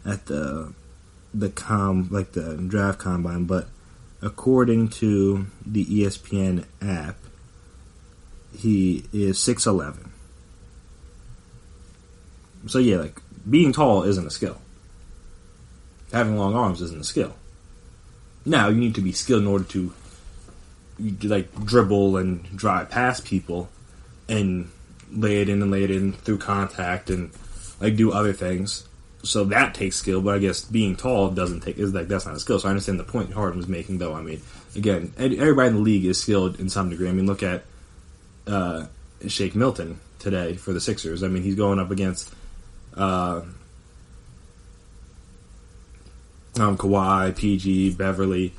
at the draft combine, but according to the ESPN app, he is 6'11". So yeah, like, being tall isn't a skill. Having long arms isn't a skill. Now, you need to be skilled in order to, like, dribble and drive past people and lay it in through contact and, like, do other things. So that takes skill, but I guess being tall that's not a skill. So I understand the point Harden was making, though. I mean, again, everybody in the league is skilled in some degree. I mean, look at Shake Milton today for the Sixers. I mean, he's going up against Kawhi, PG, Beverly,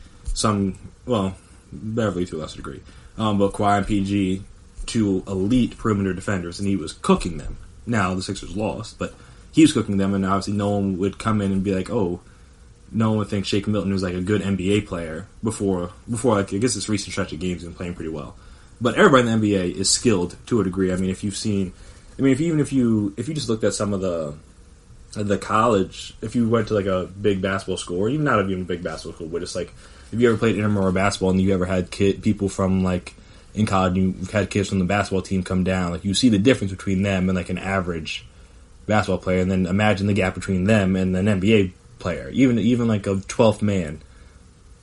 Beverly to a lesser degree, but Kawhi and PG, 2 elite perimeter defenders, and he was cooking them. Now the Sixers lost, but he was cooking them, and obviously no one would come in and be like, oh, no one would think Shake Milton was like a good NBA player before like, I guess this recent stretch of games and playing pretty well. But everybody in the NBA is skilled to a degree. I mean, if you just looked at some of the college, if you went to like a big basketball school, or even not even a big basketball school, but it's like, if you ever played intramural basketball and you ever had people from, like, in college, you had kids from the basketball team come down, like, you see the difference between them and like an average basketball player, and then imagine the gap between them and an NBA player, even like a 12th man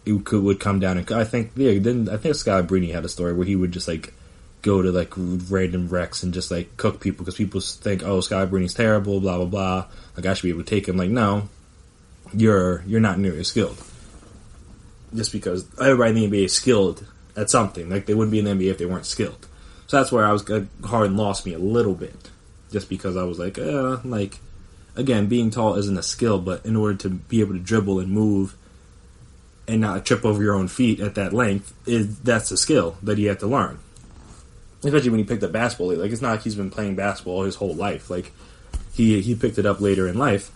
would come down. And I think Scott Brini had a story where he would just like go to like random wrecks and just like cook people because people think, oh, Scott Brini's terrible, blah blah blah, like I should be able to take him. Like, no, you're not nearly as skilled. Just because everybody in the NBA is skilled at something, like they wouldn't be in the NBA if they weren't skilled. So that's where Harden lost me a little bit, just because I was like, again, being tall isn't a skill, but in order to be able to dribble and move and not trip over your own feet at that length, that's a skill that you have to learn. Especially when he picked up basketball. Like, it's not like he's been playing basketball his whole life. Like, he picked it up later in life.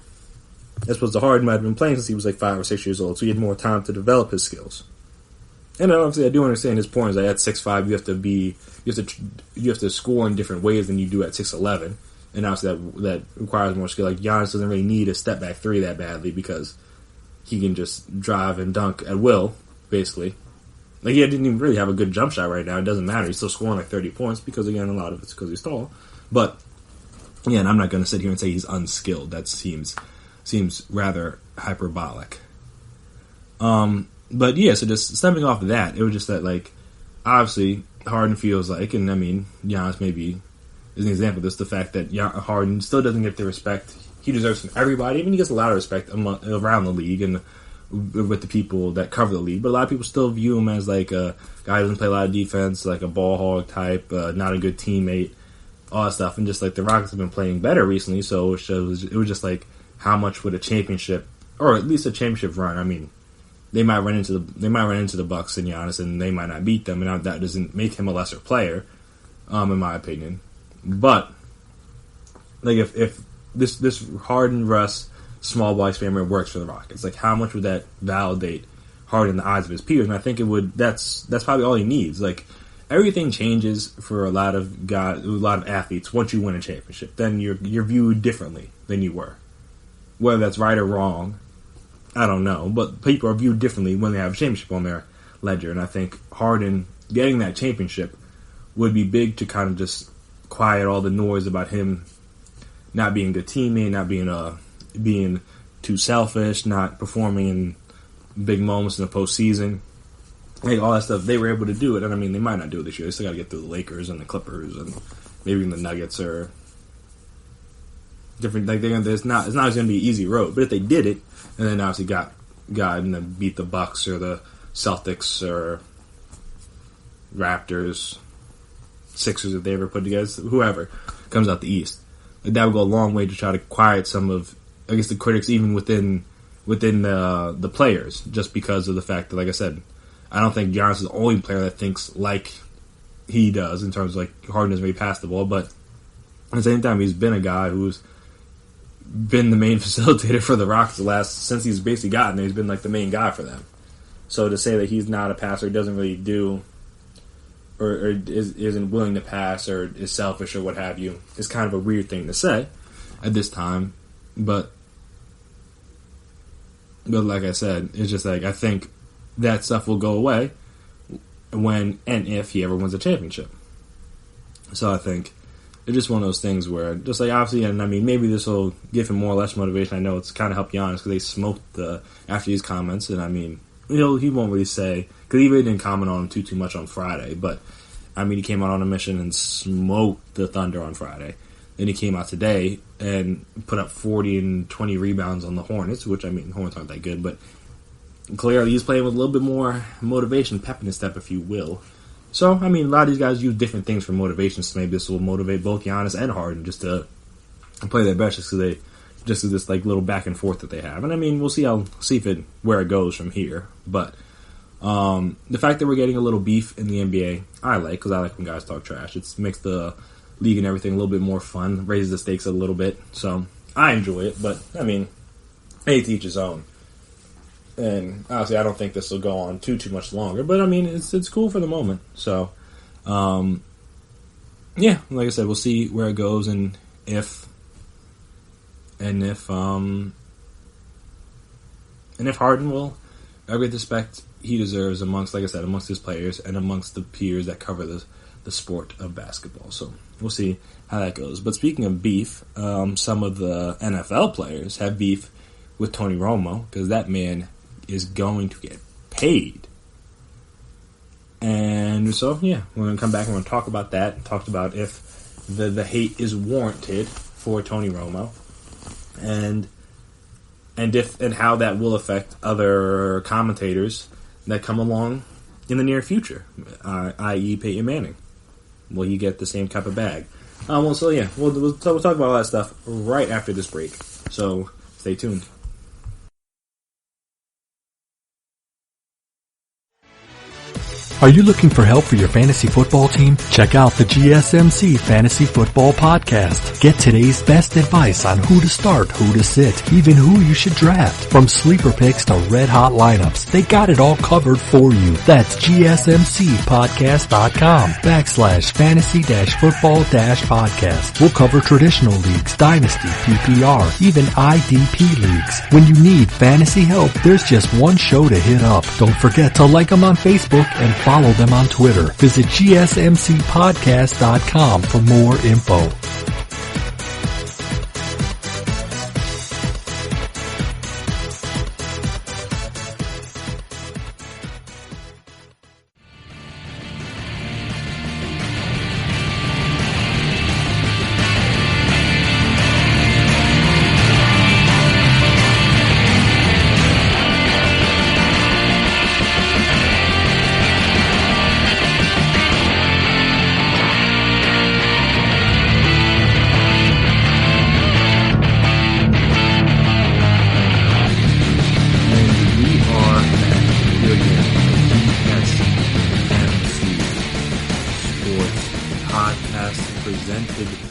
As opposed to Harden might have been playing since he was like 5 or 6 years old, so he had more time to develop his skills. And obviously, I do understand his point. Is that at 6'5", you have to score in different ways than you do at 6'11", and obviously that requires more skill. Like, Giannis doesn't really need a step back 3 that badly because he can just drive and dunk at will, basically. Like, he didn't even really have a good jump shot right now. It doesn't matter. He's still scoring like 30 points because, again, a lot of it's because he's tall. But again, I'm not going to sit here and say he's unskilled. That seems rather hyperbolic. But yeah, so just stepping off of that, it was just that, like, obviously Harden feels like, and I mean, Giannis maybe is an example of this, the fact that Harden still doesn't get the respect he deserves from everybody. I mean, he gets a lot of respect around the league and with the people that cover the league, but a lot of people still view him as like a guy who doesn't play a lot of defense, like a ball hog type, not a good teammate. all that stuff, and just like the Rockets have been playing better recently, so it was just like how much would a championship, or at least a championship run? I mean, they might run into the Bucks and Giannis, and they might not beat them, and that doesn't make him a lesser player, in my opinion. But like if this Harden Russ small ball experiment works for the Rockets, like how much would that validate Harden in the eyes of his peers? And I think it would. That's probably all he needs. Like everything changes for a lot of athletes once you win a championship. Then you're viewed differently than you were. Whether that's right or wrong, I don't know. But people are viewed differently when they have a championship on their ledger. And I think Harden getting that championship would be big to kind of just quiet all the noise about him not being a good teammate, not being too selfish, not performing in big moments in the postseason. Like all that stuff, they were able to do it, and I mean, they might not do it this year. They still got to get through the Lakers and the Clippers, and maybe even the Nuggets or different. Like it's not going to be an easy road, but if they did it, and then obviously got and then beat the Bucks or the Celtics or Raptors, Sixers if they ever put together, whoever comes out the East, like that would go a long way to try to quiet some of, I guess, the critics even within the players, just because of the fact that, like I said, I don't think Giannis is the only player that thinks like he does in terms of like Harden doesn't really pass the ball, but at the same time he's been a guy who's been the main facilitator for the Rockets since he's basically gotten there. He's been like the main guy for them. So to say that he's not a passer, doesn't really do, or isn't willing to pass, or is selfish or what have you, is kind of a weird thing to say at this time. But like I said, it's just like I think that stuff will go away when and if he ever wins a championship. So I think it's just one of those things where, just like obviously, and I mean, maybe this will give him more or less motivation. I know it's kind of helped Giannis because they smoked after these comments, and I mean, he won't really say, because he really didn't comment on him too much on Friday, but I mean, he came out on a mission and smoked the Thunder on Friday. Then he came out today and put up 40 and 20 rebounds on the Hornets, which, I mean, the Hornets aren't that good, but clearly he's playing with a little bit more motivation, pep in his step, if you will. So, I mean, a lot of these guys use different things for motivation, so maybe this will motivate both Giannis and Harden just to play their best, just this like little back and forth that they have. And I mean, we'll see where it goes from here. But the fact that we're getting a little beef in the NBA, I like, because I like when guys talk trash. It makes the league and everything a little bit more fun, raises the stakes a little bit. So I enjoy it, but I mean, hey, to each his own. And honestly, I don't think this will go on too much longer. But I mean, it's cool for the moment. So, yeah, like I said, we'll see where it goes and if Harden will get the respect he deserves amongst his players and amongst the peers that cover the sport of basketball. So we'll see how that goes. But speaking of beef, some of the NFL players have beef with Tony Romo because that man is going to get paid. And so, yeah, we're going to come back and we're going to talk about that. Talked about if the hate is warranted for Tony Romo, and how that will affect other commentators that come along in the near future, i.e. Peyton Manning. Will he get the same type of bag? We'll talk about all that stuff right after this break. So stay tuned. Are you looking for help for your fantasy football team? Check out the GSMC Fantasy Football Podcast. Get today's best advice on who to start, who to sit, even who you should draft. From sleeper picks to red hot lineups, they got it all covered for you. That's GSMCpodcast.com/fantasy-football-podcast. We'll cover traditional leagues, dynasty, PPR, even IDP leagues. When you need fantasy help, there's just one show to hit up. Don't forget to like them on Facebook and follow them on Twitter. Visit GSMCpodcast.com for more info.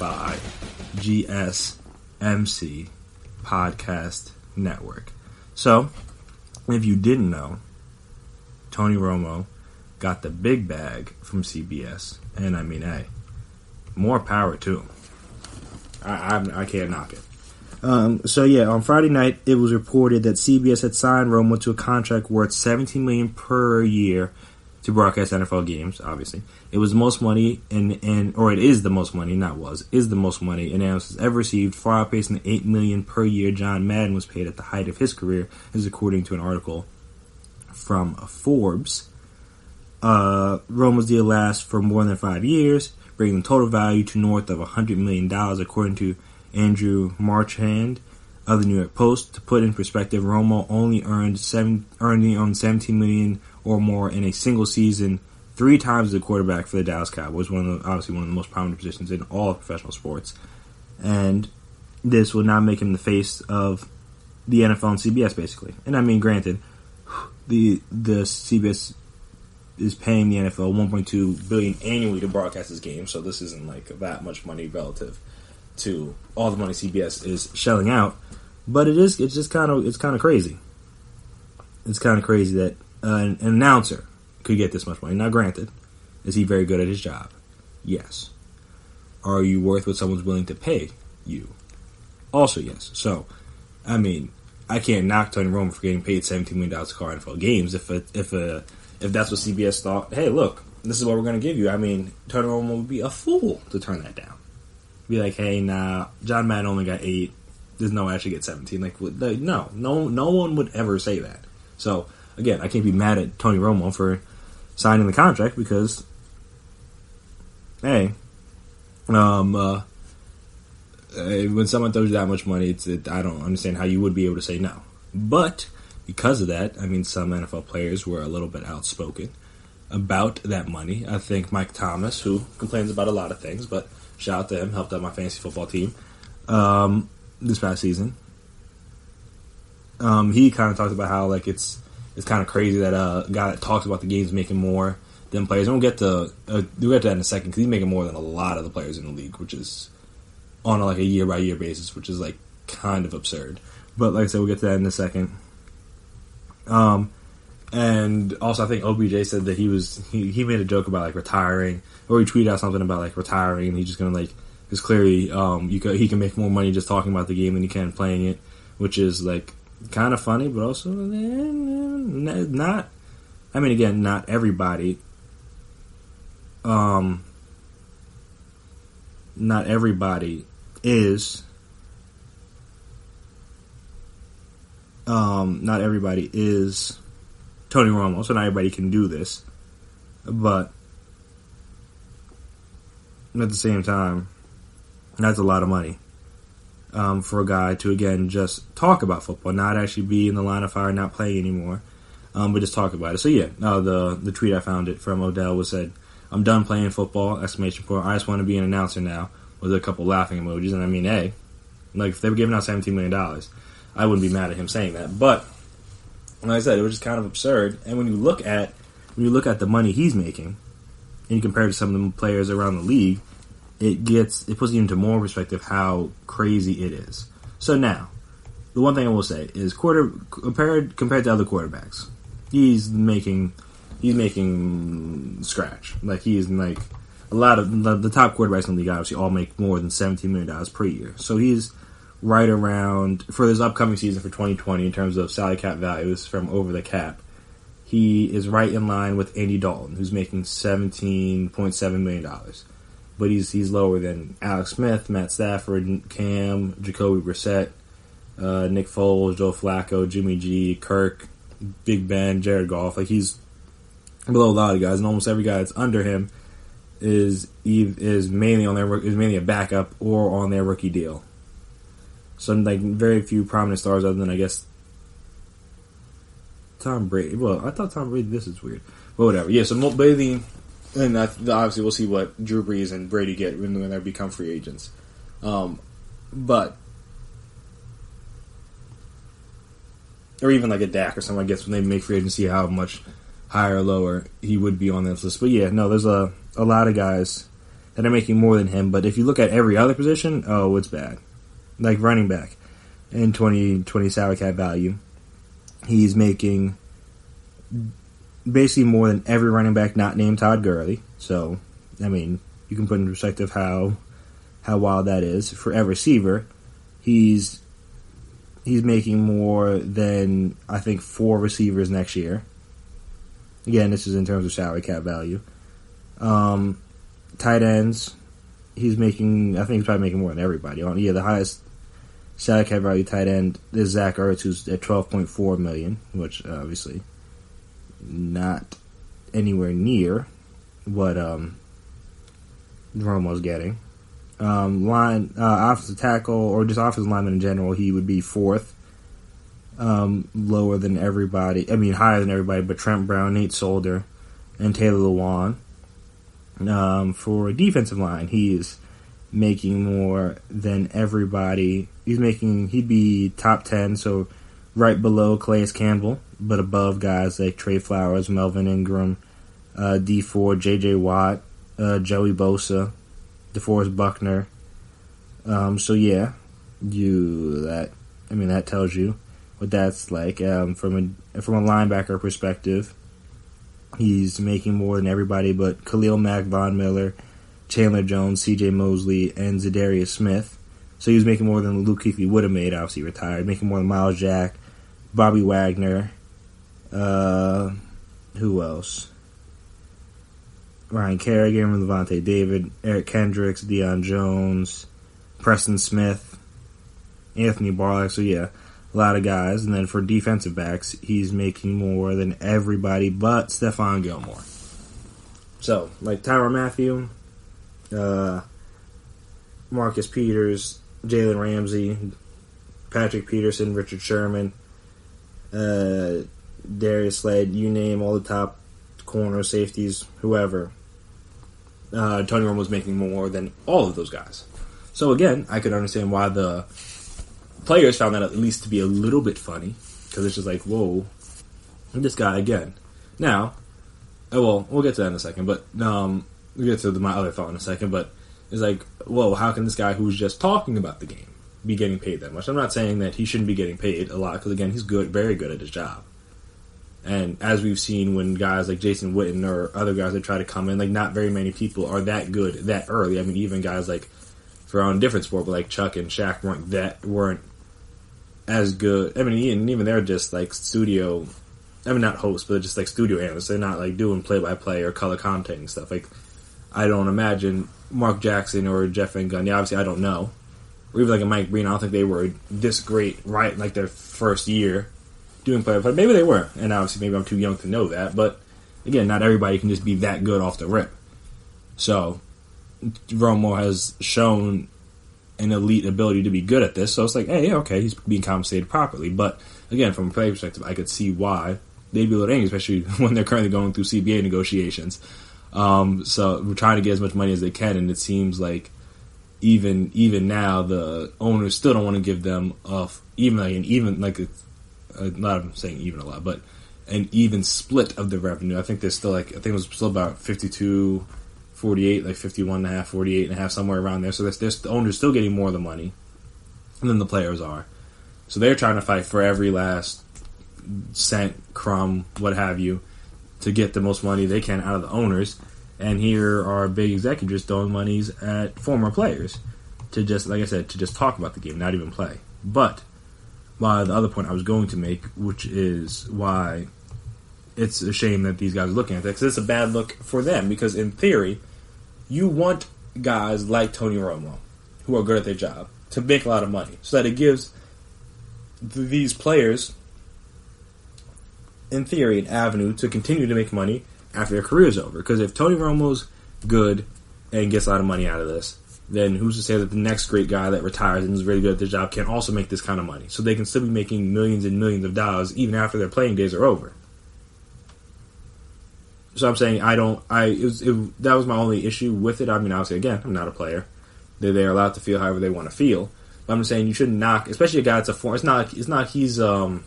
by GSMC Podcast Network. So, if you didn't know, Tony Romo got the big bag from CBS, and I mean, hey, more power to him. I can't knock it. So yeah, on Friday night, it was reported that CBS had signed Romo to a contract worth $17 million per year to broadcast NFL games. Obviously, it was the most money, or it is the most money, is the most money an analyst has ever received, far outpacing the $8 million per year John Madden was paid at the height of his career, as according to an article from Forbes. Romo's deal lasts for more than 5 years, bringing the total value to north of $100 million, according to Andrew Marchand of the New York Post. To put in perspective, Romo only earned $17 million or more in a single season, 3 times as a quarterback for the Dallas Cowboys, obviously one of the most prominent positions in all of professional sports. And this will now make him the face of the NFL and CBS, basically. And I mean, granted, the CBS is paying the NFL $1.2 billion annually to broadcast this game, so this isn't like that much money relative to all the money CBS is shelling out. But it's kind of crazy. It's kind of crazy that an announcer could get this much money. Now, granted, is he very good at his job? Yes. Are you worth what someone's willing to pay you? Also, yes. So, I mean, I can't knock Tony Romo for getting paid $17 million to call NFL games if that's what CBS thought. Hey, look, this is what we're going to give you. I mean, Tony Romo would be a fool to turn that down. Be like, hey, nah, John Madden only got 8. There's no way I should get 17. No one would ever say that. So, again, I can't be mad at Tony Romo for signing the contract because, hey, when someone throws you that much money, I don't understand how you would be able to say no. But because of that, I mean, some NFL players were a little bit outspoken about that money. I think Mike Thomas, who complains about a lot of things, but shout out to him, helped out my fantasy football team this past season. He kind of talked about how it's kind of crazy that a guy that talks about the game's making more than players. And we'll get to that in a second because he's making more than a lot of the players in the league, which is on a year by year basis, which is kind of absurd. But like I said, we'll get to that in a second. And also I think OBJ said that he made a joke about retiring, or he tweeted out something about retiring, and he's just gonna because clearly he can make more money just talking about the game than he can playing it, which is kind of funny, but also not. I mean, again, not everybody. Not everybody is. Not everybody is Tony Romo, so not everybody can do this. But at the same time, that's a lot of money for a guy to, again, just talk about football, not actually be in the line of fire, not play anymore, but just talk about it. So yeah, the tweet I found it from Odell said, "I'm done playing football, exclamation point. I just want to be an announcer now," with a couple laughing emojis. And I mean, hey, if they were giving out $17 million, I wouldn't be mad at him saying that. But like I said, it was just kind of absurd. And when you look at the money he's making, and you compare it to some of the players around the league, it puts you into more perspective how crazy it is. So now, the one thing I will say is compared to other quarterbacks, he's making scratch. He's a lot of the top quarterbacks in the league obviously all make more than $17 million per year. So he's right around, for this upcoming season for 2020, in terms of salary cap values from over the cap, he is right in line with Andy Dalton, who's making $17.7 million. But he's lower than Alex Smith, Matt Stafford, Cam, Jacoby Brissett, Nick Foles, Joe Flacco, Jimmy G, Kirk, Big Ben, Jared Goff. He's below a lot of guys, and almost every guy that's under him is mainly a backup or on their rookie deal. So very few prominent stars other than I guess Tom Brady. Well, I thought Tom Brady. This is weird, but whatever. Yeah. So Brady, and obviously we'll see what Drew Brees and Brady get when they become free agents. But or even a Dak or something. I guess when they make free agency, how much higher or lower he would be on this list. But yeah, no, there's a lot of guys that are making more than him. But if you look at every other position, oh, it's bad. Like running back in 2020 salary cap value, he's making basically more than every running back not named Todd Gurley. So, I mean, you can put in perspective how wild that is. For every receiver, he's making more than, I think, 4 receivers next year. Again, this is in terms of salary cap value. Tight ends, I think he's probably making more than everybody. Yeah, the highest salary cap value tight end is Zach Ertz, who's at $12.4 million, which obviously not anywhere near what Romo's getting. Offensive tackle, or just offensive lineman in general, he would be 4th. Lower than everybody. I mean, higher than everybody, but Trent Brown, Nate Solder, and Taylor Lewan. For defensive line, he's making more than everybody. He'd be top 10, so right below Calais Campbell, but above guys like Trey Flowers, Melvin Ingram, D Ford, J.J. Watt, Joey Bosa, DeForest Buckner. So yeah, that tells you what that's like. From a linebacker perspective, he's making more than everybody but Khalil Mack, Von Miller, Chandler Jones, C.J. Mosley, and Zadarius Smith. So he was making more than Luke Kuechly would have made, obviously retired. Making more than Miles Jack, Bobby Wagner, who else? Ryan Kerrigan, Levante David, Eric Kendricks, Deion Jones, Preston Smith, Anthony Barlock. So yeah, a lot of guys. And then for defensive backs, he's making more than everybody but Stephon Gilmore. So, like Tyrann Mathieu, Marcus Peters, Jalen Ramsey, Patrick Peterson, Richard Sherman, Darius Slade, you name all the top corner safeties, whoever. Tony Romo was making more than all of those guys. So again, I could understand why the players found that at least to be a little bit funny, because it's just like, whoa, this guy again. Now, we'll get to that in a second, but we'll get to my other thought in a second, but it's like, whoa, how can this guy who's just talking about the game be getting paid that much? I'm not saying that he shouldn't be getting paid a lot, because again, he's good, very good at his job. And as we've seen when guys like Jason Witten or other guys that try to come in, like not very many people are that good that early. I mean, even guys like, for on a different sport, but like Chuck and Shaq weren't as good. I mean, even they're just like studio, I mean not hosts, but just like studio analysts. They're not like doing play-by-play or color commentating and stuff. Like, I don't imagine Mark Jackson or Jeff Van Gundy, obviously I don't know, or even like a Mike Breen, I don't think they were this great right like their first year doing play-by-play. Maybe they were, and obviously maybe I'm too young to know that, but again, not everybody can just be that good off the rip. So Romo has shown an elite ability to be good at this, so it's like, hey, okay, he's being compensated properly. But again, from a player perspective, I could see why they'd be a little angry, especially when they're currently going through CBA negotiations. So we're trying to get as much money as they can, and it seems like even now the owners still don't want to give them a lot of them saying even a lot, but an even split of the revenue. I think there's still it was still about 52-48, like 51.5, 48.5, somewhere around there. So the owners still getting more of the money than the players are. So they're trying to fight for every last cent, crumb, what have you, to get the most money they can out of the owners. And here are big executives throwing monies at former players to just, like I said, to just talk about the game, not even play. But the other point I was going to make, which is why it's a shame that these guys are looking at that, because it's a bad look for them. Because in theory, you want guys like Tony Romo, who are good at their job, to make a lot of money, so that it gives these players, in theory, an avenue to continue to make money after their career is over. Because if Tony Romo's good and gets a lot of money out of this, then who's to say that the next great guy that retires and is really good at their job can also make this kind of money? So they can still be making millions and millions of dollars even after their playing days are over. So I'm saying that was my only issue with it. I mean, obviously, again, I'm not a player. They're allowed to feel however they want to feel. But I'm saying you shouldn't knock, especially a guy that's a former. It's not he's it'd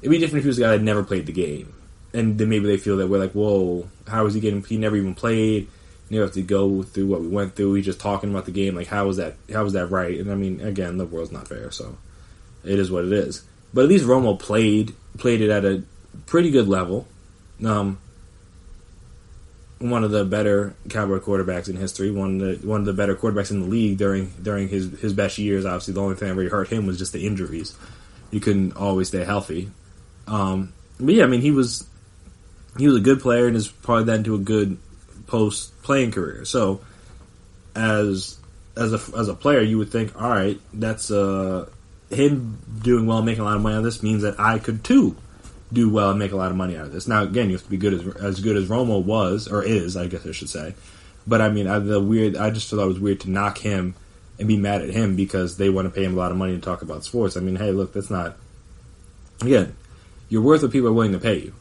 be different if he was a guy that never played the game. And then maybe they feel that we're like, whoa, how is he getting, he never even played. You have to go through what we went through. He's just talking about the game, like how was that right? And I mean, again, the world's not fair, so it is what it is. But at least Romo played it at a pretty good level. One of the better Cowboy quarterbacks in history, one of the better quarterbacks in the league during his best years. Obviously, the only thing that really hurt him was just the injuries. He couldn't always stay healthy. But yeah, I mean, he was a good player and has probably led into a good post-playing career. So, as a player, you would think, all right, that's him doing well, making a lot of money out of this means that I could too do well and make a lot of money out of this. Now, again, you have to be as good as Romo was, or is, I guess I should say. But I mean, I just thought it was weird to knock him and be mad at him because they want to pay him a lot of money to talk about sports. I mean, hey, look, that's not. Again, you're worth what people are willing to pay you.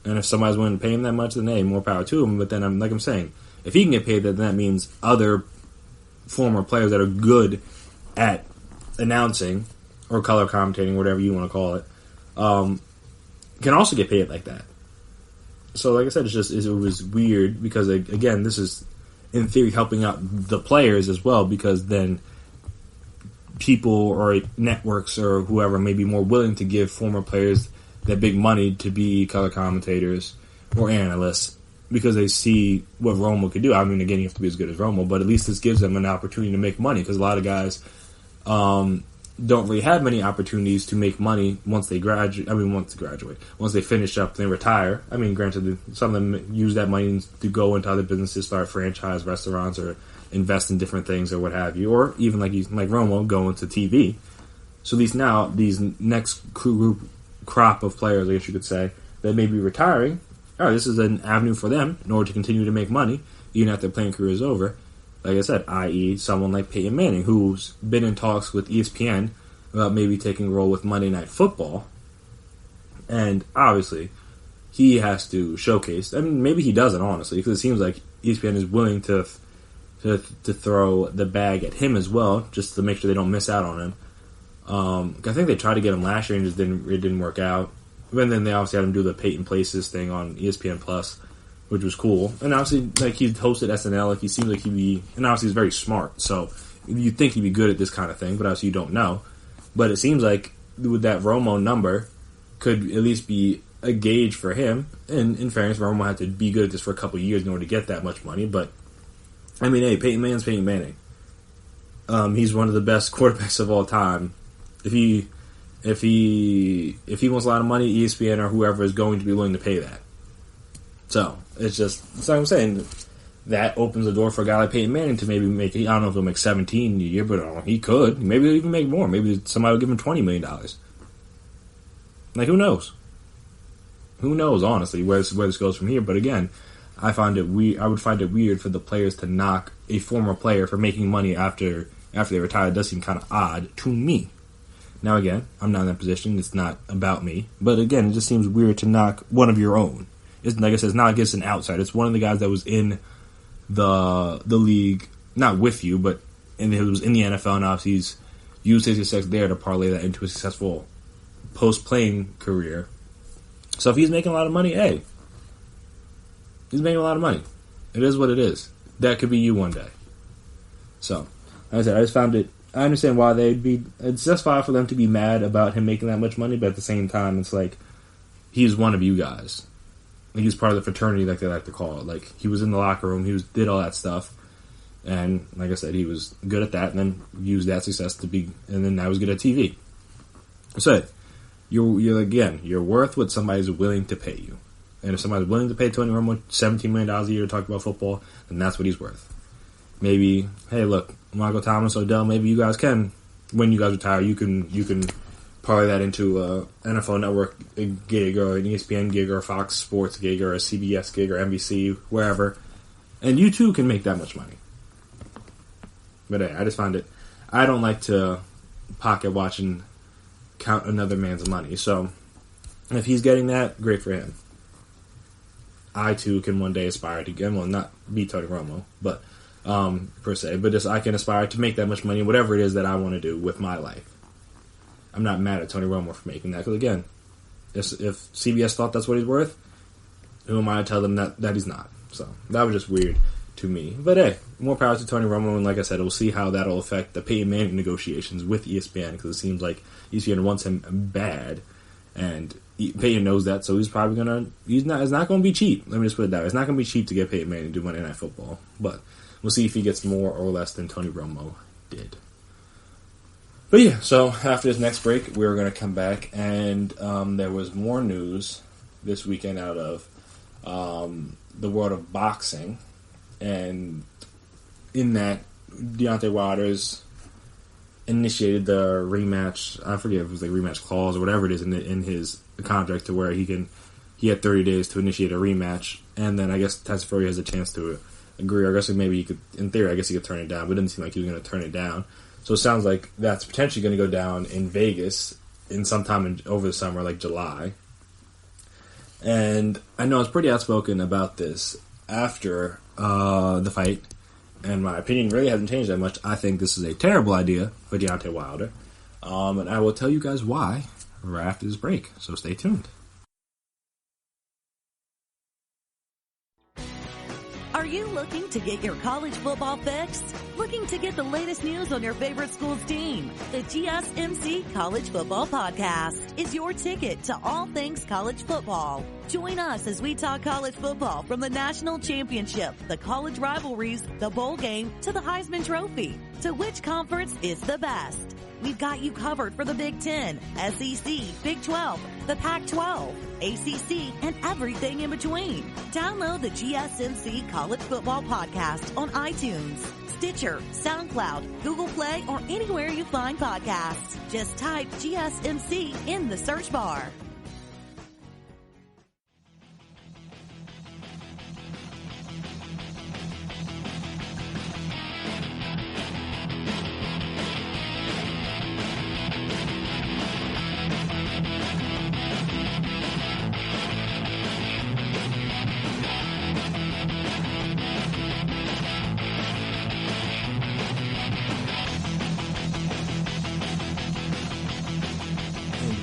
And if somebody's willing to pay him that much, then hey, more power to him. But then, I'm saying, if he can get paid that, then that means other former players that are good at announcing or color commentating, whatever you want to call it, can also get paid like that. So, like I said, it was weird because, again, this is, in theory, helping out the players as well, because then people or networks or whoever may be more willing to give former players that big money to be color commentators or analysts because they see what Romo could do. I mean, again, you have to be as good as Romo, but at least this gives them an opportunity to make money because a lot of guys don't really have many opportunities to make money once they graduate. Once they finish up, they retire. I mean, granted, some of them use that money to go into other businesses, start franchise restaurants, or invest in different things, or what have you, or even like Romo, go into TV. So at least now, these next crop of players, I guess you could say, that may be retiring. All right, this is an avenue for them in order to continue to make money, even after their playing career is over. Like I said, i.e. someone like Peyton Manning, who's been in talks with ESPN about maybe taking a role with Monday Night Football. And obviously, he has to showcase. I mean, maybe he doesn't, honestly, because it seems like ESPN is willing to throw the bag at him as well, just to make sure they don't miss out on him. I think they tried to get him last year and it didn't work out. And then they obviously had him do the Peyton Places thing on ESPN Plus, which was cool. And obviously, like, he hosted SNL, like, he seems like and obviously he's very smart, so you'd think he'd be good at this kind of thing, but obviously you don't know. But it seems like with that Romo number could at least be a gauge for him. And in fairness, Romo had to be good at this for a couple of years in order to get that much money. But I mean, hey, Peyton Manning's Peyton Manning. He's one of the best quarterbacks of all time. If he wants a lot of money, ESPN or whoever is going to be willing to pay that. So it's like I'm saying, that opens the door for a guy like Peyton Manning to maybe make, I don't know if he'll make 17 a year, but he could. Maybe he'll even make more. Maybe somebody will give him $20 million. Like, who knows? Who knows, honestly, where this goes from here. But again, I would find it weird for the players to knock a former player for making money after they retire. It does seem kind of odd to me. Now, again, I'm not in that position. It's not about me. But again, it just seems weird to knock one of your own. It's, like I said, it's not against an outsider. It's one of the guys that was in the league, not with you, but he was in the NFL, and obviously he's used his success there to parlay that into a successful post-playing career. So if he's making a lot of money, hey, he's making a lot of money. It is what it is. That could be you one day. So, like I said, I just found it, I understand why it's just fine for them to be mad about him making that much money, but at the same time, it's like, he's one of you guys. Like, he's part of the fraternity, like they like to call it. Like, he was in the locker room, did all that stuff, and like I said, he was good at that, and then used that success and then now he's good at TV. So, you're worth what somebody's willing to pay you. And if somebody's willing to pay Tony Romo $17 million a year to talk about football, then that's what he's worth. Maybe, hey, look, Michael Thomas, Odell, maybe you guys can, when you guys retire, you can parlay that into a NFL Network gig or an ESPN gig or a Fox Sports gig or a CBS gig or NBC, wherever, and you too can make that much money. But hey, I just find it, I don't like to pocket watch and count another man's money, so if he's getting that, great for him. I too can one day aspire to get, well, not be Tony Romo, but per se, but just I can aspire to make that much money, whatever it is that I want to do with my life. I'm not mad at Tony Romo for making that, because again, if CBS thought that's what he's worth, who am I to tell them that he's not? So that was just weird. to me. But hey, more power to Tony Romo, and like I said, we'll see how that'll affect the Peyton Manning negotiations with ESPN, because it seems like ESPN wants him bad, and Peyton knows that, so he's probably it's not gonna be cheap. Let me just put it that way. It's not gonna be cheap to get Peyton Manning to do Monday Night Football, but we'll see if he gets more or less than Tony Romo did. But yeah, so after this next break, we're going to come back, and there was more news this weekend out of the world of boxing, and in that, Deontay Wilder's initiated the rematch. I forget if it was like rematch clause or whatever it is in his contract, to where he had 30 days to initiate a rematch, and then I guess Tyson Fury has a chance to agree. Or I guess maybe he could, in theory, I guess he could turn it down, but it didn't seem like he was going to turn it down. So it sounds like that's potentially going to go down in Vegas in sometime over the summer, like July. And I know I was pretty outspoken about this after the fight, and my opinion really hasn't changed that much. I think this is a terrible idea for Deontay Wilder, and I will tell you guys why right after this break. So stay tuned. Are you looking to get your college football fixed? Looking to get the latest news on your favorite school's team? The GSMC College Football Podcast is your ticket to all things college football. Join us as we talk college football, from the national championship, the college rivalries, the bowl game, to the Heisman Trophy. To which conference is the best? We've got you covered for the Big Ten, SEC, Big 12, the Pac-12, ACC, and everything in between. Download the GSMC College Football Podcast on iTunes, Stitcher, SoundCloud, Google Play, or anywhere you find podcasts. Just type GSMC in the search bar.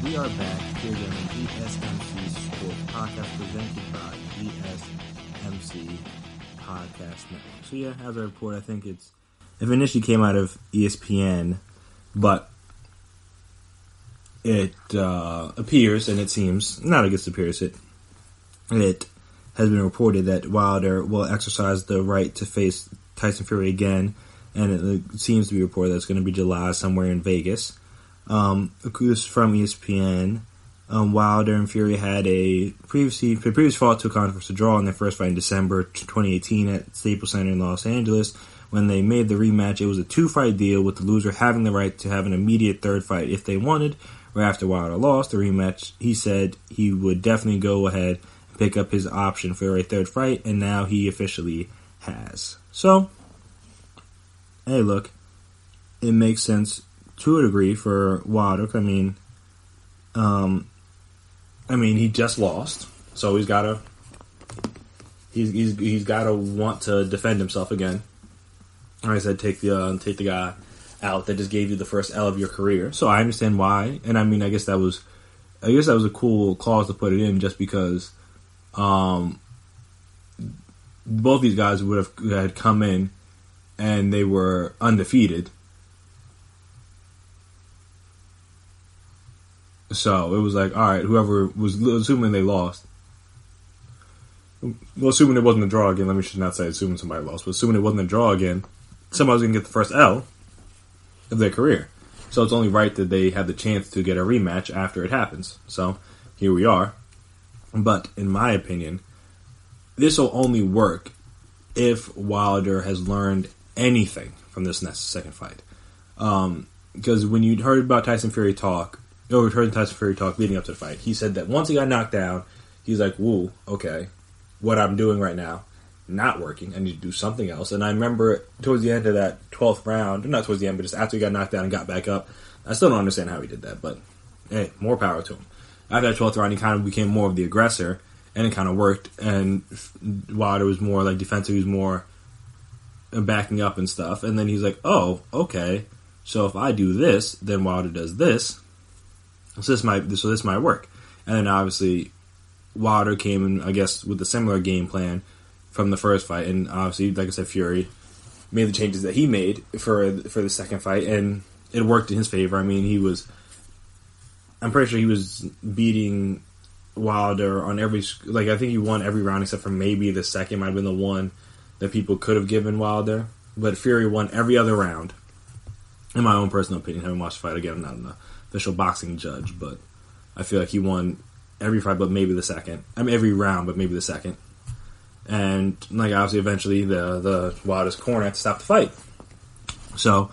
We are back here again on GSMC Sports Podcast, presented by GSMC Podcast Network. So yeah, as I report, I think it initially came out of ESPN, but it appears, and it seems, not I guess appears, it has been reported that Wilder will exercise the right to face Tyson Fury again, and it seems to be reported that it's going to be July somewhere in Vegas. This is from ESPN. Wilder and Fury had a previous fought to a controversial draw in their first fight in December 2018 at Staples Center in Los Angeles. When they made the rematch, it was a 2-fight deal, with the loser having the right to have an immediate third fight if they wanted. Right after Wilder lost the rematch, he said he would definitely go ahead and pick up his option for a third fight, and now he officially has. So, hey, look, it makes sense to a degree for Wilder. I mean, he just lost, so he's gotta want to defend himself again. Like I said, take the guy out that just gave you the first L of your career. So I understand why, and I mean, I guess that was a cool clause to put it in, just because both these guys had come in and they were undefeated. So it was like, all right, whoever was, assuming they lost, well, assuming it wasn't a draw again, should not say assuming somebody lost, but assuming it wasn't a draw again, somebody was going to get the first L of their career. So it's only right that they have the chance to get a rematch after it happens. So here we are. But in my opinion, this will only work if Wilder has learned anything from this next second fight. Because when you heard Tyson Fury talk leading up to the fight, he said that once he got knocked down, he's like, woo, okay, what I'm doing right now, not working. I need to do something else. And I remember towards the end of that 12th round, not towards the end, but just after he got knocked down and got back up, I still don't understand how he did that, but hey, more power to him. After that 12th round, he kind of became more of the aggressor, and it kind of worked, and Wilder was more like defensive, he was more backing up and stuff, and then he's like, oh, okay, so if I do this, then Wilder does this, so this might work. And then obviously Wilder came in, I guess, with a similar game plan, from the first fight, and obviously, like I said, Fury made the changes that he made for the second fight, and it worked in his favor. I mean, I'm pretty sure he was beating Wilder on every, like, I think he won every round except for maybe the second might have been the one that people could have given Wilder, but Fury won every other round. In my own personal opinion, having watched the fight again, I'm not an official boxing judge, but I feel like he won every fight, but maybe the second. I mean, every round, but maybe the second. And, like, obviously, eventually, the Wilder's corner had to stop the fight. So,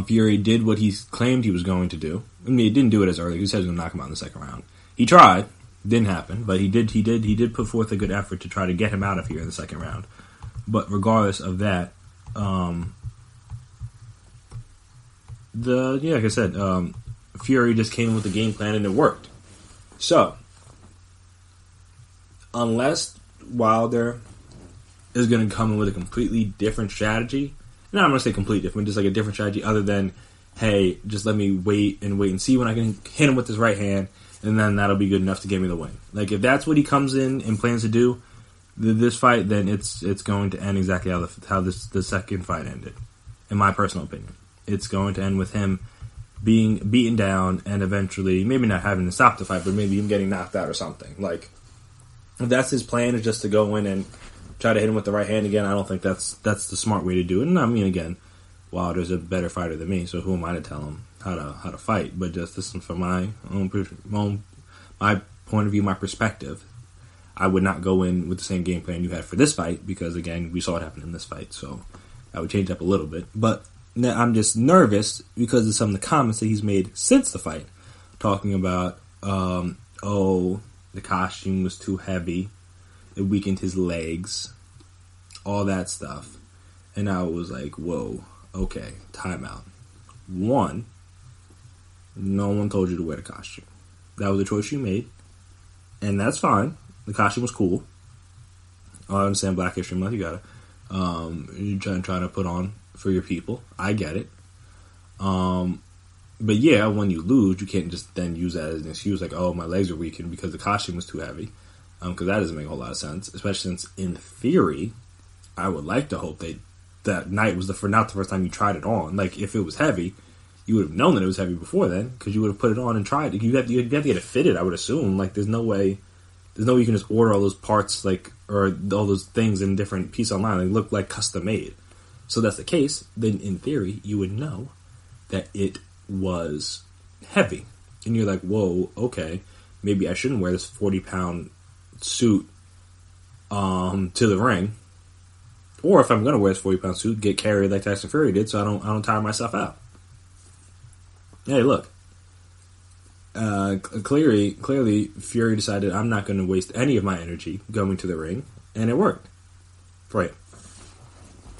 Fury did what he claimed he was going to do. I mean, he didn't do it as early. He said he was going to knock him out in the second round. He tried. Didn't happen. But he did put forth a good effort to try to get him out of here in the second round. But regardless of that, like I said, Fury just came in with the game plan and it worked. So, unless Wilder is going to come in with a completely different strategy, no, I'm going to say completely different, just like a different strategy other than, hey, just let me wait and see when I can hit him with his right hand, and then that'll be good enough to give me the win. Like, if that's what he comes in and plans to do this fight, then it's going to end exactly how the second fight ended, in my personal opinion. It's going to end with him being beaten down and eventually, maybe not having to stop the fight, but maybe him getting knocked out or something. Like, if that's his plan, is just to go in and try to hit him with the right hand again, I don't think that's the smart way to do it. And I mean, again, Wilder's a better fighter than me, so who am I to tell him how to fight? But just listen from my point of view, my perspective, I would not go in with the same game plan you had for this fight because, again, we saw what happened in this fight, so I would change up a little bit. But I'm just nervous because of some of the comments that he's made since the fight, talking about, the costume was too heavy, it weakened his legs, all that stuff. And I was like, whoa, okay, timeout. One, no one told you to wear the costume. That was a choice you made, and that's fine. The costume was cool. I understand Black History Month, you gotta you're trying to put on for your people. I get it. But yeah, when you lose, you can't just then use that as an excuse, like, oh, my legs are weakened because the costume was too heavy. Because that doesn't make a whole lot of sense, especially since, in theory, I would like to hope that night was not the first time you tried it on. Like, if it was heavy, you would have known that it was heavy before then, because you would have put it on and tried it. You'd have to get it fitted, I would assume. Like, there's no way you can just order all those parts, like, or all those things in different pieces online. They look like custom made. So if that's the case, then in theory, you would know that it was heavy. And you're like, whoa, okay, maybe I shouldn't wear this 40-pound suit to the ring. Or if I'm going to wear this 40-pound suit, get carried like Tyson Fury did, so I don't tire myself out. Hey, look. Clearly, Fury decided I'm not going to waste any of my energy going to the ring, and it worked. Right.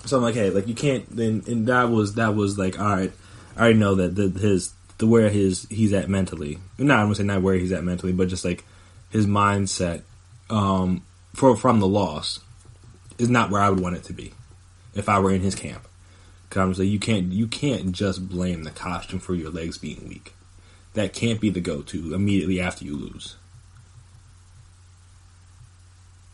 So I'm like, hey, like, you can't. And that was like, all right. I already know that where he's at mentally. No, I'm gonna say not where he's at mentally, but just like his mindset from the loss is not where I would want it to be if I were in his camp. Because I'm like, you can't just blame the costume for your legs being weak. That can't be the go-to immediately after you lose.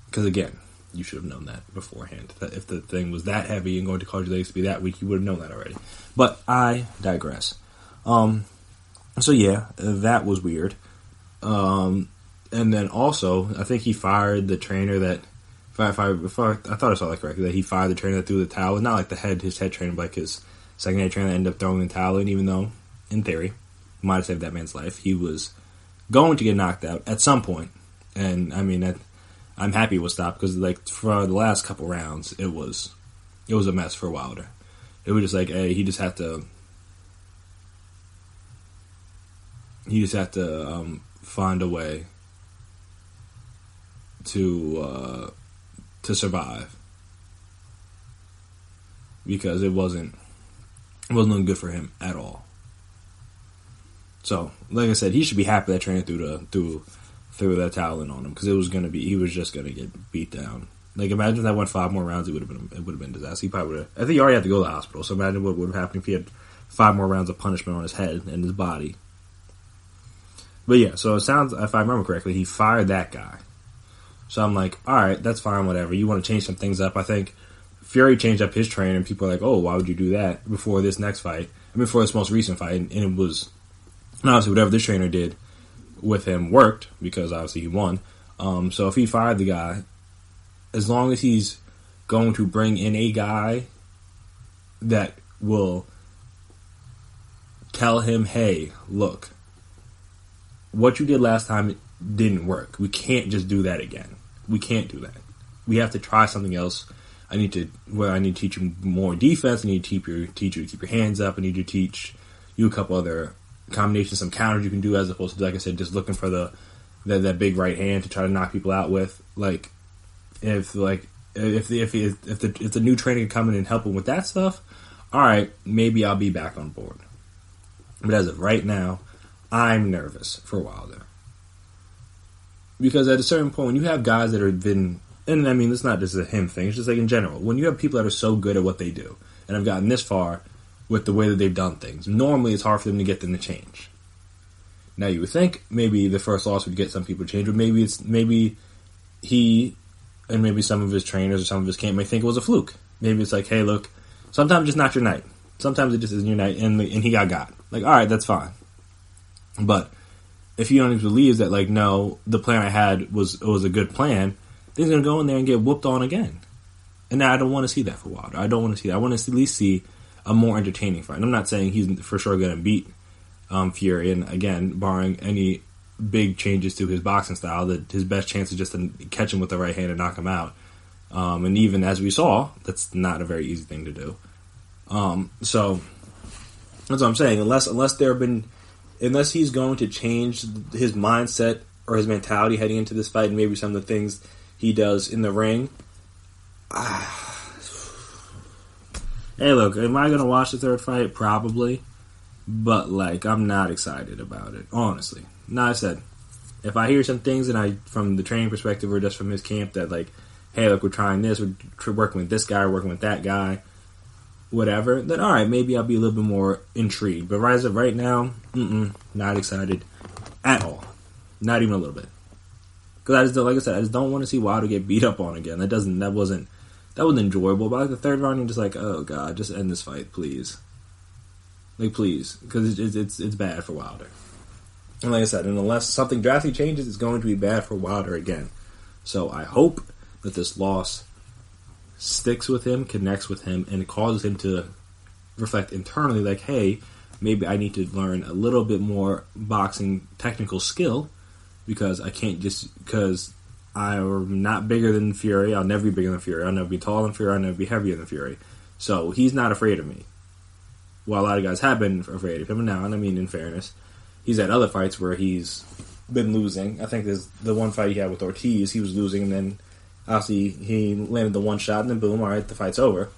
Because again, you should have known that beforehand. That if the thing was that heavy and going to cause your legs to be that weak, you would have known that already. But I digress. So yeah, that was weird. And then also, I think he fired the trainer that, if I thought I saw that correctly, that he fired the trainer that threw the towel. Not like his head trainer, but like his secondary trainer that ended up throwing the towel in, even though, in theory, might have saved that man's life. He was going to get knocked out at some point. And, I mean, I'm happy it was stopped because, like, for the last couple rounds, it was a mess for Wilder. It was just like, hey, he just had to find a way to survive, because it wasn't looking good for him at all. So, like I said, he should be happy that trainer threw that towel in on him, because he was just gonna get beat down. Like, imagine if that went 5 more rounds, it would have been a disaster. He probably would have. I think he already had to go to the hospital. So imagine what would have happened if he had 5 more rounds of punishment on his head and his body. But yeah, so it sounds, if I remember correctly, he fired that guy. So I'm like, all right, that's fine, whatever. You want to change some things up. I think Fury changed up his trainer, and people are like, oh, why would you do that before this next fight? Before this most recent fight. And it was, obviously, whatever this trainer did with him worked, because obviously he won. So if he fired the guy, as long as he's going to bring in a guy that will tell him, hey, look, what you did last time didn't work. We can't just do that again. We can't do that. We have to try something else. I need to teach you more defense. I need to teach you to keep your hands up. I need to teach you a couple other combinations, some counters you can do, as opposed to, like I said, just looking for that big right hand to try to knock people out with. Like, if the new trainer can come in and help him with that stuff, all right, maybe I'll be back on board. But as of right now, I'm nervous for Wilder. Because at a certain point, when you have guys that have been, and I mean, it's not just a him thing, it's just like in general, when you have people that are so good at what they do, and have gotten this far with the way that they've done things, normally it's hard for them to get them to change. Now, you would think maybe the first loss would get some people to change, but maybe he and maybe some of his trainers or some of his camp may think it was a fluke. Maybe it's like, hey, look, sometimes it's not your night. Sometimes it just isn't your night, and he got. Like, all right, that's fine. But if he only believes that, like, no, the plan I had was a good plan, then he's going to go in there and get whooped on again. And now I don't want to see that for Wilder. I don't want to see that. I want to at least see a more entertaining fight. And I'm not saying he's for sure going to beat Fury, and again, barring any big changes to his boxing style, that his best chance is just to catch him with the right hand and knock him out. And even as we saw, that's not a very easy thing to do. So that's what I'm saying. Unless he's going to change his mindset or his mentality heading into this fight, and maybe some of the things he does in the ring. Hey, look, am I going to watch the third fight? Probably. But, like, I'm not excited about it, honestly. Now, I said, if I hear some things from the training perspective or just from his camp that, like, hey, look, we're trying this, we're working with this guy, we're working with that guy, whatever, then all right, maybe I'll be a little bit more intrigued. But as of right now, not excited at all. Not even a little bit. Because like I said, I just don't want to see Wilder get beat up on again. That wasn't enjoyable. But like the third round, I'm just like, oh god, just end this fight, please. Like, please, because it's bad for Wilder. And like I said, and unless something drastically changes, it's going to be bad for Wilder again. So I hope that this loss sticks with him, connects with him, and it causes him to reflect internally, like, hey, maybe I need to learn a little bit more boxing technical skill, because I can't just, because I'm not bigger than Fury, I'll never be bigger than Fury, I'll never be taller than Fury, I'll never be heavier than Fury. So he's not afraid of me. Well, a lot of guys have been afraid of him now, and I mean, in fairness, he's had other fights where he's been losing. I think there's the one fight he had with Ortiz, he was losing, and then obviously he landed the one shot, and then boom, alright, the fight's over.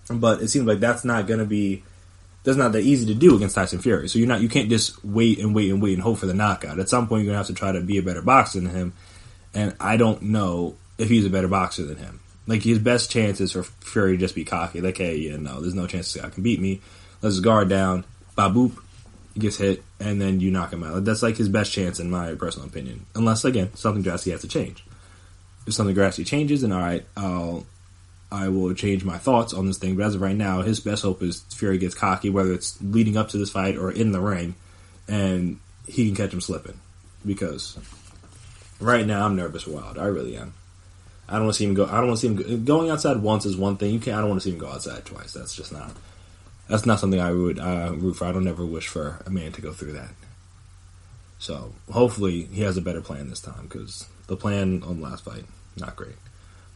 But it seems like that's not that easy to do against Tyson Fury. So you can't just wait and hope for the knockout. At some point, you're going to have to try to be a better boxer than him, and I don't know if he's a better boxer than him. Like, his best chance is for Fury to just be cocky. Like, hey, yeah, no, there's no chance this guy can beat me. Lets his guard down, boop, he gets hit, and then you knock him out. That's like his best chance, in my personal opinion. Unless, again, something drastic has to change. If something drastic changes, then alright, I will change my thoughts on this thing. But as of right now, his best hope is Fury gets cocky, whether it's leading up to this fight or in the ring, and he can catch him slipping. Because right now, I'm nervous for Wilder. I really am. I don't want to see him go. I don't want to see him going outside once is one thing. I don't want to see him go outside twice. That's just not. That's not something I would root for. I don't ever wish for a man to go through that. So hopefully he has a better plan this time, because the plan on the last fight, not great.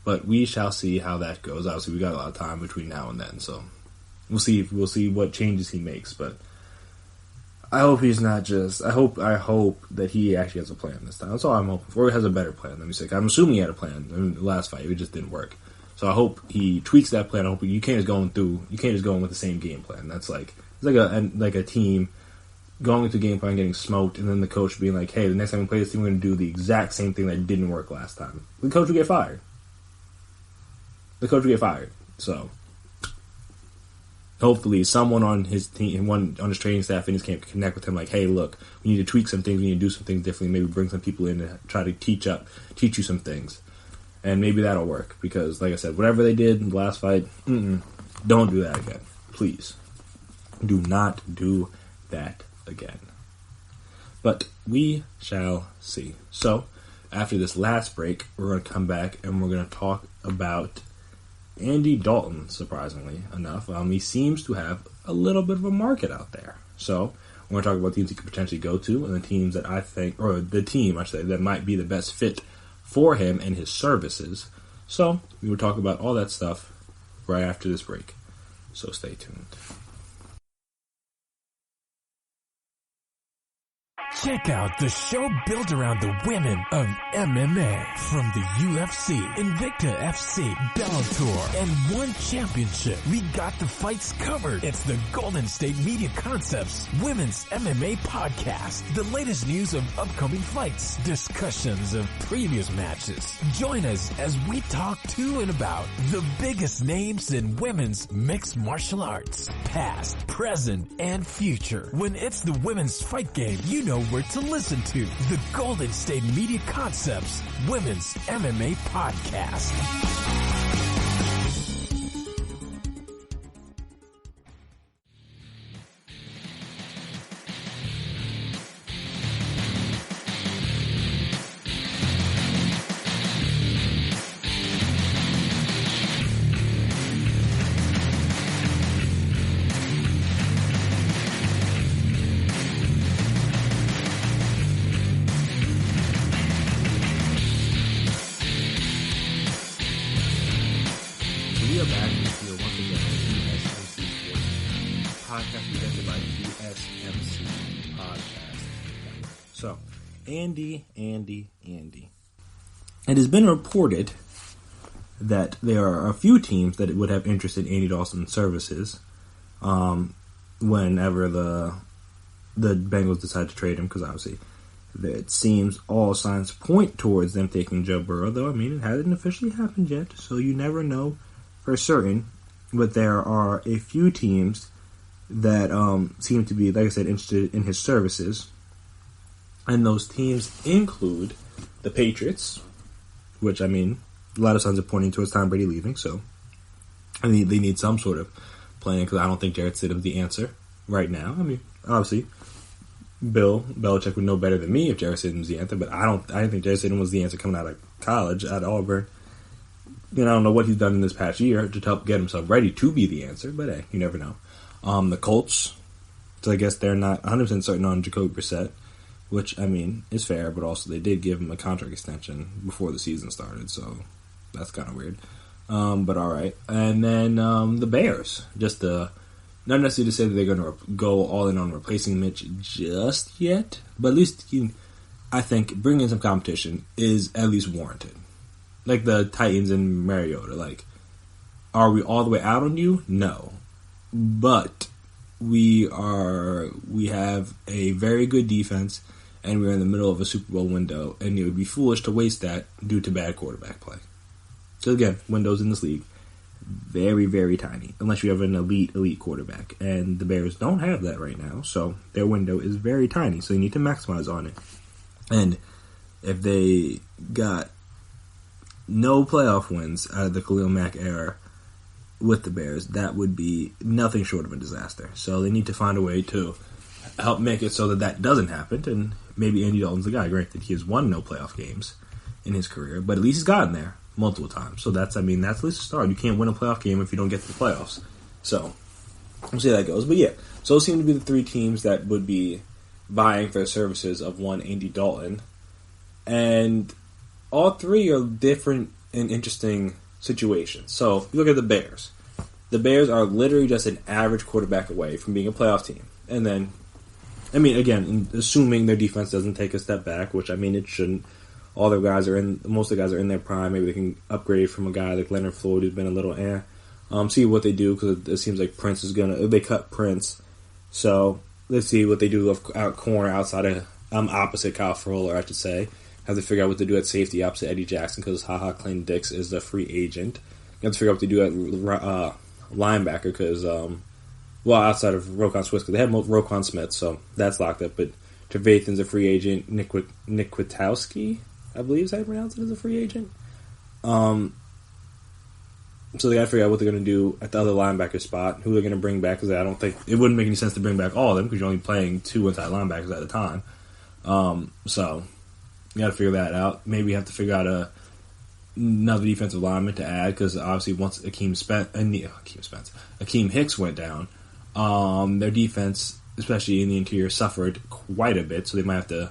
But we shall see how that goes. Obviously, we got a lot of time between now and then, so we'll see what changes he makes. But I hope he's not just. I hope that he actually has a plan this time. That's all I'm hoping for. Or he has a better plan. Let me say. I'm assuming he had a plan in the last fight. It just didn't work. So I hope he tweaks that plan. I hope you can't just go in with the same game plan. That's like it's like a team going into game plan, getting smoked, and then the coach being like, "Hey, the next time we play this team, we're going to do the exact same thing that didn't work last time." The coach will get fired. So hopefully someone on his team, on his training staff in his camp can connect with him like, hey, look, we need to tweak some things, we need to do some things differently, maybe bring some people in to try to teach you some things. And maybe that'll work, because like I said, whatever they did in the last fight, don't do that again. Please. Do not do that again. But we shall see. So, after this last break, we're going to come back and we're going to talk about Andy Dalton, surprisingly enough. He seems to have a little bit of a market out there. So, we're going to talk about teams he could potentially go to, and the teams that I think, or the team, I should say, that might be the best fit for him and his services. So, we will talk about all that stuff right after this break. So, stay tuned. Check out the show built around the women of MMA. From the UFC, Invicta FC, Bellator, and One Championship. We got the fights covered. It's the Golden State Media Concepts Women's MMA Podcast. The latest news of upcoming fights, discussions of previous matches. Join us as we talk to and about the biggest names in women's mixed martial arts. Past, present, and future. When it's the women's fight game, you know where to listen to. The Golden State Media Concepts Women's MMA Podcast. We are back here once again on GSMC Sports Podcast, presented by GSMC Podcast. So, Andy. It has been reported that there are a few teams that would have interest in Andy Dalton's services whenever the Bengals decide to trade him, because obviously it seems all signs point towards them taking Joe Burrow, though, I mean, it hasn't officially happened yet, so you never know for certain. But there are a few teams that seem to be, like I said, interested in his services. And those teams include the Patriots, which, I mean, a lot of signs are pointing towards Tom Brady leaving, so I mean, they need some sort of plan, because I don't think Jarrett Stidham's the answer right now. I mean, obviously, Bill Belichick would know better than me if Jarrett Stidham was the answer, but I didn't think Jarrett Stidham was the answer coming out of college at Auburn. You know, I don't know what he's done in this past year to help get himself ready to be the answer, but hey, you never know. The Colts, so I guess they're not 100% certain on Jacoby Brissett, which, I mean, is fair, but also they did give him a contract extension before the season started, so that's kind of weird. But alright. And then the Bears, just not necessarily to say that they're going to go all in on replacing Mitch just yet, but at least I think bringing in some competition is at least warranted. Like the Titans and Mariota. Like, are we all the way out on you? No. But we have a very good defense, and we're in the middle of a Super Bowl window, and it would be foolish to waste that due to bad quarterback play. So again, windows in this league, very, very tiny, unless you have an elite quarterback. And the Bears don't have that right now, so their window is very tiny, so you need to maximize on it. And if they got no playoff wins out of the Khalil Mack era with the Bears, that would be nothing short of a disaster. So they need to find a way to help make it so that doesn't happen, and maybe Andy Dalton's the guy. Granted, he has won no playoff games in his career, but at least he's gotten there multiple times. So that's at least a start. You can't win a playoff game if you don't get to the playoffs. So we'll see how that goes. But yeah, so those seem to be the three teams that would be vying for the services of one Andy Dalton. And all three are different and interesting situations. So if you look at the Bears. The Bears are literally just an average quarterback away from being a playoff team. And then, I mean, again, assuming their defense doesn't take a step back, which, I mean, it shouldn't. Most of the guys are in their prime. Maybe they can upgrade from a guy like Leonard Floyd, who's been a little see what they do, because it seems like Prince is they cut Prince. So let's see what they do outside of opposite Kyle Fuller, I should say. Have to figure out what to do at safety opposite Eddie Jackson, because Clayton Dix is the free agent. You have to figure out what to do at linebacker, because Well, outside of Roquan Smith, because they have Roquan Smith, so that's locked up. But Trevathan's a free agent. Nick Witkowski, I believe is how you pronounce it, is a free agent. So they got to figure out what they're going to do at the other linebacker spot, who they're going to bring back, because I don't think it wouldn't make any sense to bring back all of them, because you're only playing 2 inside linebackers at a time. So you got to figure that out. Maybe you have to figure out another defensive lineman to add, because obviously once Akeem Hicks went down, their defense, especially in the interior, suffered quite a bit, so they might have to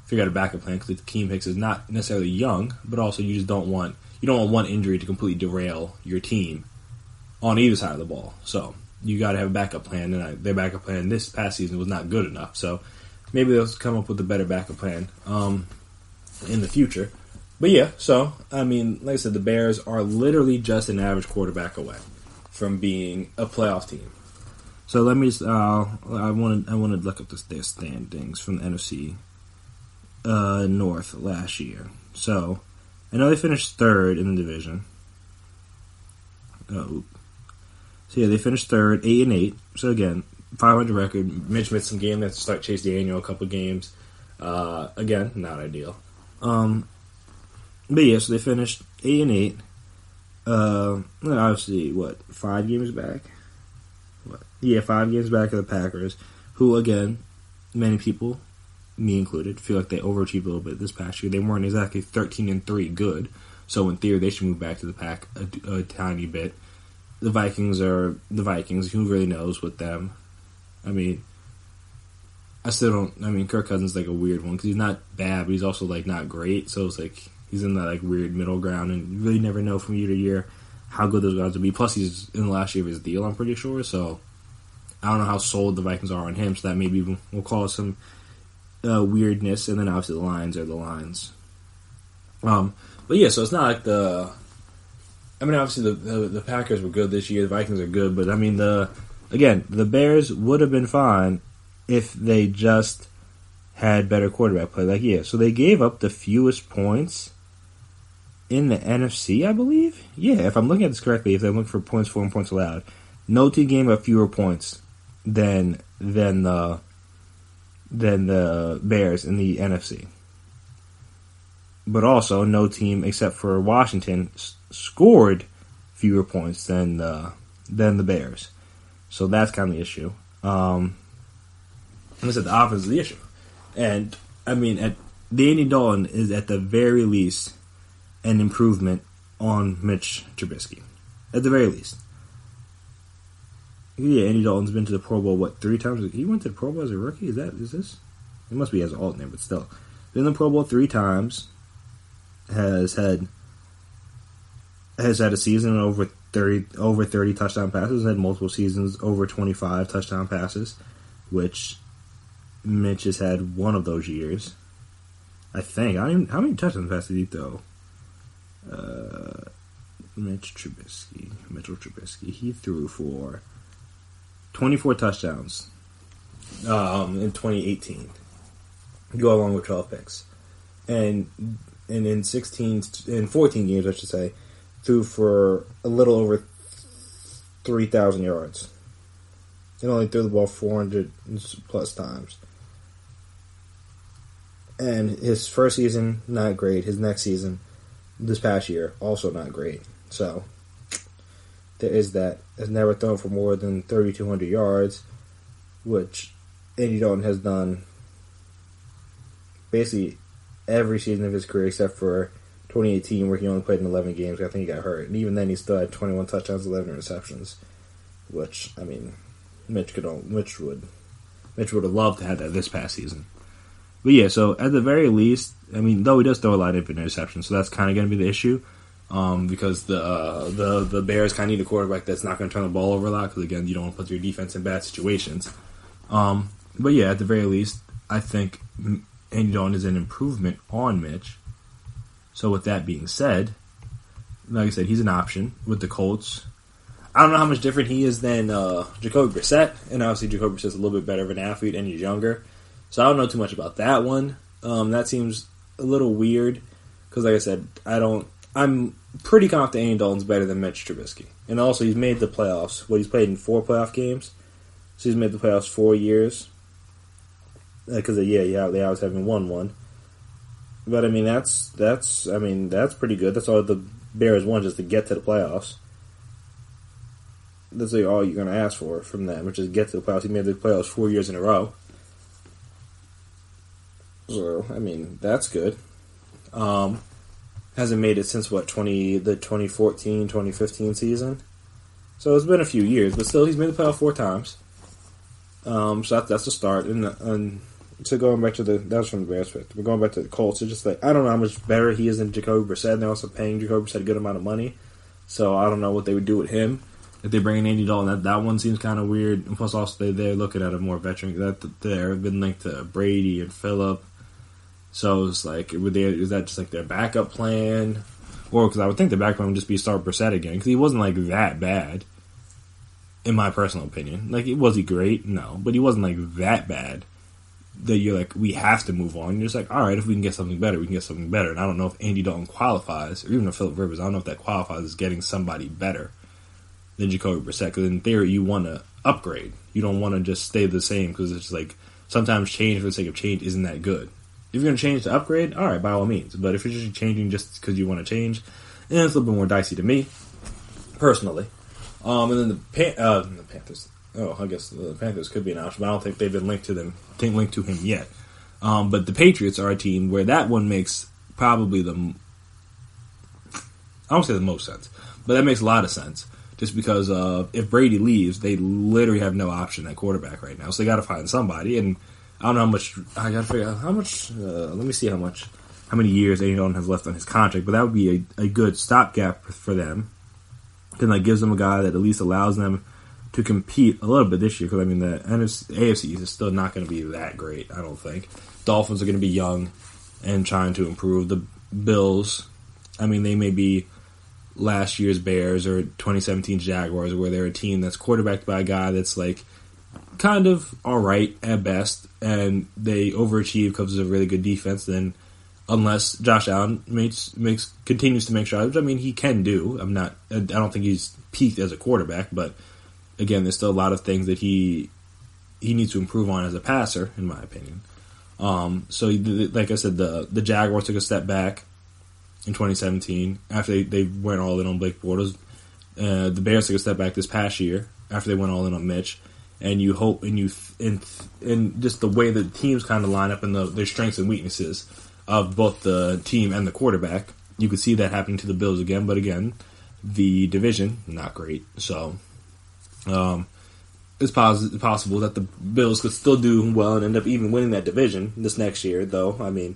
figure out a backup plan, because Akeem Hicks is not necessarily young, but also you don't want one injury to completely derail your team on either side of the ball. So you got to have a backup plan, and their backup plan this past season was not good enough. So maybe they'll come up with a better backup plan in the future. But yeah, so I mean, like I said, the Bears are literally just an average quarterback away from being a playoff team. So let me just, I wanted to look up their standings from the NFC North last year. So I know they finished 3rd in the division. So yeah, they finished 3rd, 8-8. So again, 500 record. Mitch missed some games. They have to start Chase Daniel a couple games. Again, not ideal. But yeah, so they finished 8-8. Obviously, 5 games back? 5 games back of the Packers, who again, many people, me included, feel like they overachieved a little bit this past year. They weren't exactly 13-3 good, so in theory they should move back to the pack a tiny bit. The Vikings are the Vikings. Who really knows with them? I mean, Kirk Cousins is like a weird one, because he's not bad, but he's also like not great, so it's like he's in that like weird middle ground, and you really never know from year to year how good those guys will be. Plus, he's in the last year of his deal, I'm pretty sure, so I don't know how sold the Vikings are on him, so that maybe will cause some weirdness. And then obviously the Lions are the Lions. But yeah, so it's not like obviously the Packers were good this year, the Vikings are good, but I mean, the Bears would have been fine if they just had better quarterback play. So they gave up the fewest points in the NFC, I believe. Yeah, if I'm looking at this correctly, if they're looking for points for and points allowed, no team gave up fewer points than the Bears in the NFC. But also, no team except for Washington scored fewer points than the Bears. So that's kind of the issue. Like I said, the offense is the issue. And, I mean, Andy Dalton is at the very least an improvement on Mitch Trubisky. At the very least. Yeah, Andy Dalton's been to the Pro Bowl, 3 times? He went to the Pro Bowl as a rookie? Is this? It must be as an alternate, but still. Been in the Pro Bowl 3 times. Has had a season over 30 touchdown passes. Had multiple seasons over 25 touchdown passes, which Mitch has had one of those years. I think. How many touchdown passes did he throw? Mitchell Trubisky. He threw for 24 touchdowns in 2018. Go along with 12 picks. And in 14 games, I should say, threw for a little over 3,000 yards. And only threw the ball 400 plus times. And his first season, not great. His next season, this past year, also not great. So, there is that. Has never thrown for more than 3,200 yards, which Andy Dalton has done basically every season of his career except for 2018, where he only played in 11 games. I think he got hurt. And even then, he still had 21 touchdowns, 11 receptions, which, I mean, Mitch would have loved to have that this past season. But yeah, so at the very least, I mean, though he does throw a lot of interceptions, so that's kind of going to be the issue, because the Bears kind of need a quarterback that's not going to turn the ball over a lot, because again, you don't want to put your defense in bad situations. But yeah, at the very least, I think Andy Dalton is an improvement on Mitch. So with that being said, like I said, he's an option with the Colts. I don't know how much different he is than Jacoby Brissett, and obviously Jacoby Brissett's a little bit better of an athlete, and he's younger. So I don't know too much about that one. That seems a little weird, because like I said, I'm pretty confident Andy Dalton's better than Mitch Trubisky. And also, he's made the playoffs. He's played in 4 playoff games. So he's made the playoffs 4 years. Because they always haven't won one. But I mean that's pretty good. That's all the Bears want, just to get to the playoffs. That's like all you're going to ask for from them, which is get to the playoffs. He made the playoffs 4 years in a row. So I mean that's good. Hasn't made it since the 2014-2015 season. So it's been a few years, but still he's made the playoff 4 times. So that's a start. And so going back to that was from the Bears pick. We're going back to the Colts. It's just like, I don't know how much better he is than Jacoby Brissett. And they're also paying Jacoby Brissett a good amount of money. So I don't know what they would do with him. If they bring in Andy Dalton, that one seems kind of weird. And plus also they're looking at a more veteran. They've been linked to Brady and Phillip. So it's like, is that just like their backup plan? Or, because I would think the backup plan would just be start Brissett again. Because he wasn't like that bad, in my personal opinion. Like, was he great? No. But he wasn't like that bad that you're like, we have to move on. You're just like, all right, if we can get something better, we can get something better. And I don't know if Andy Dalton qualifies, or even if Phillip Rivers, I don't know if that qualifies as getting somebody better than Jacoby Brissett. Because in theory, you want to upgrade. You don't want to just stay the same, because it's like, sometimes change for the sake of change isn't that good. If you're going to change to upgrade, all right, by all means. But if you're just changing just because you want to change, then it's a little bit more dicey to me, personally. And then the Panthers. Oh, I guess the Panthers could be an option, but I don't think they've been linked to him yet. But the Patriots are a team where that one makes probably I don't say the most sense, but that makes a lot of sense. Just because if Brady leaves, they literally have no option at quarterback right now. So they got to find somebody, and I don't know how much. I got to figure out how much. Let me see how many years Andy Dalton has left on his contract. But that would be a good stopgap for them. Then that gives them a guy that at least allows them to compete a little bit this year. Because I mean, the AFC is still not going to be that great. I don't think. Dolphins are going to be young and trying to improve. The Bills, I mean, they may be last year's Bears or 2017 Jaguars, where they're a team that's quarterbacked by a guy that's like kind of all right at best, and they overachieve because of a really good defense. Then, unless Josh Allen continues to make strides, which I mean he can do. I don't think he's peaked as a quarterback, but again, there's still a lot of things that he needs to improve on as a passer, in my opinion. So, like I said, the Jaguars took a step back in 2017 after they went all in on Blake Bortles. The Bears took a step back this past year after they went all in on Mitch. And you hope, and just the way the teams kind of line up and their strengths and weaknesses of both the team and the quarterback, you could see that happening to the Bills again. But again, the division, not great. So it's possible that the Bills could still do well and end up even winning that division this next year, though. I mean,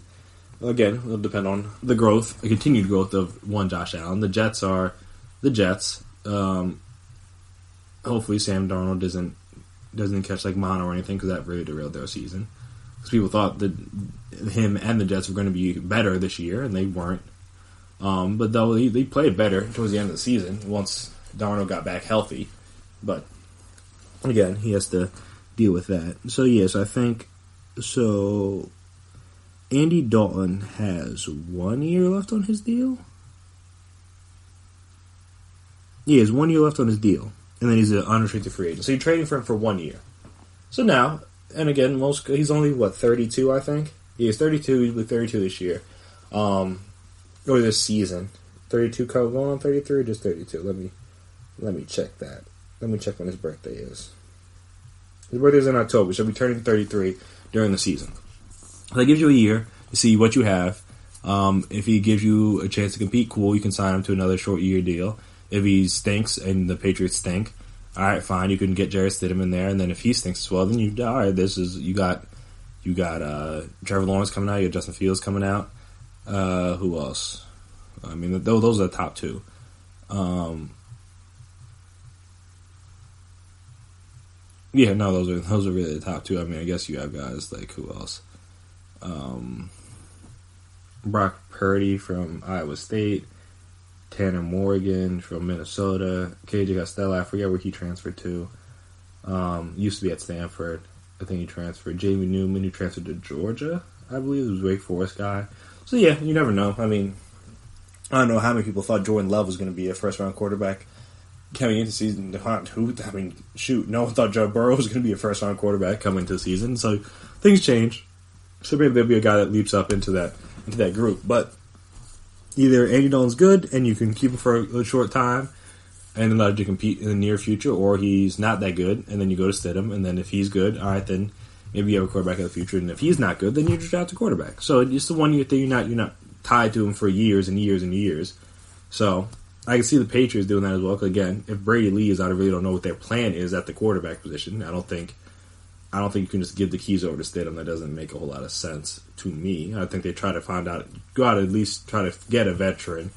again, it'll depend on the continued growth of Josh Allen. The Jets are the Jets. Hopefully Sam Darnold doesn't catch like mono or anything, because that really derailed their season. Because people thought that him and the Jets were going to be better this year, and they weren't. But though they played better towards the end of the season once Darnold got back healthy. But again, he has to deal with that. So yes, I think so. Andy Dalton has 1 year left on his deal. He has 1 year left on his deal. And then he's an unrestricted free agent. So you're trading for him for 1 year. So now, and again, he's only, 32, I think? Yeah, he's 32. He'll be 32 this year. Or this season. 32, going on 33 or just 32? Let me check that. Let me check when his birthday is. His birthday is in October, so he'll be turning 33 during the season. So that gives you a year to see what you have. If he gives you a chance to compete, cool, you can sign him to another short year deal. If he stinks and the Patriots stink, all right, fine. You can get Jarrett Stidham in there, and then if he stinks as well, then you got Trevor Lawrence coming out. You got Justin Fields coming out. Who else? I mean, those are the top two. Yeah, no, those are really the top two. I mean, I guess you have guys like who else? Brock Purdy from Iowa State. Tanner Morgan from Minnesota, KJ Costello, I forget where he transferred to. Used to be at Stanford. I think he transferred. Jamie Newman, who transferred to Georgia, I believe. It was a Wake Forest guy. So yeah, you never know. I mean, I don't know how many people thought Jordan Love was going to be a first-round quarterback coming into the season, no one thought Joe Burrow was going to be a first-round quarterback coming into the season. So things change. So maybe there'll be a guy that leaps up into that group. But either Andy Dalton's good and you can keep him for a short time and allow him to compete in the near future, or he's not that good and then you go to Stidham, and then if he's good, all right, then maybe you have a quarterback in the future, and if he's not good, then you just draft a quarterback. So it's the 1 year thing. You're not tied to him for years and years and years. So I can see the Patriots doing that as well. Because again, if Brady leaves, I really don't know what their plan is at the quarterback position. I don't think you can just give the keys over to Stidham. That doesn't make a whole lot of sense to me. I think they try to go out at least try to get a veteran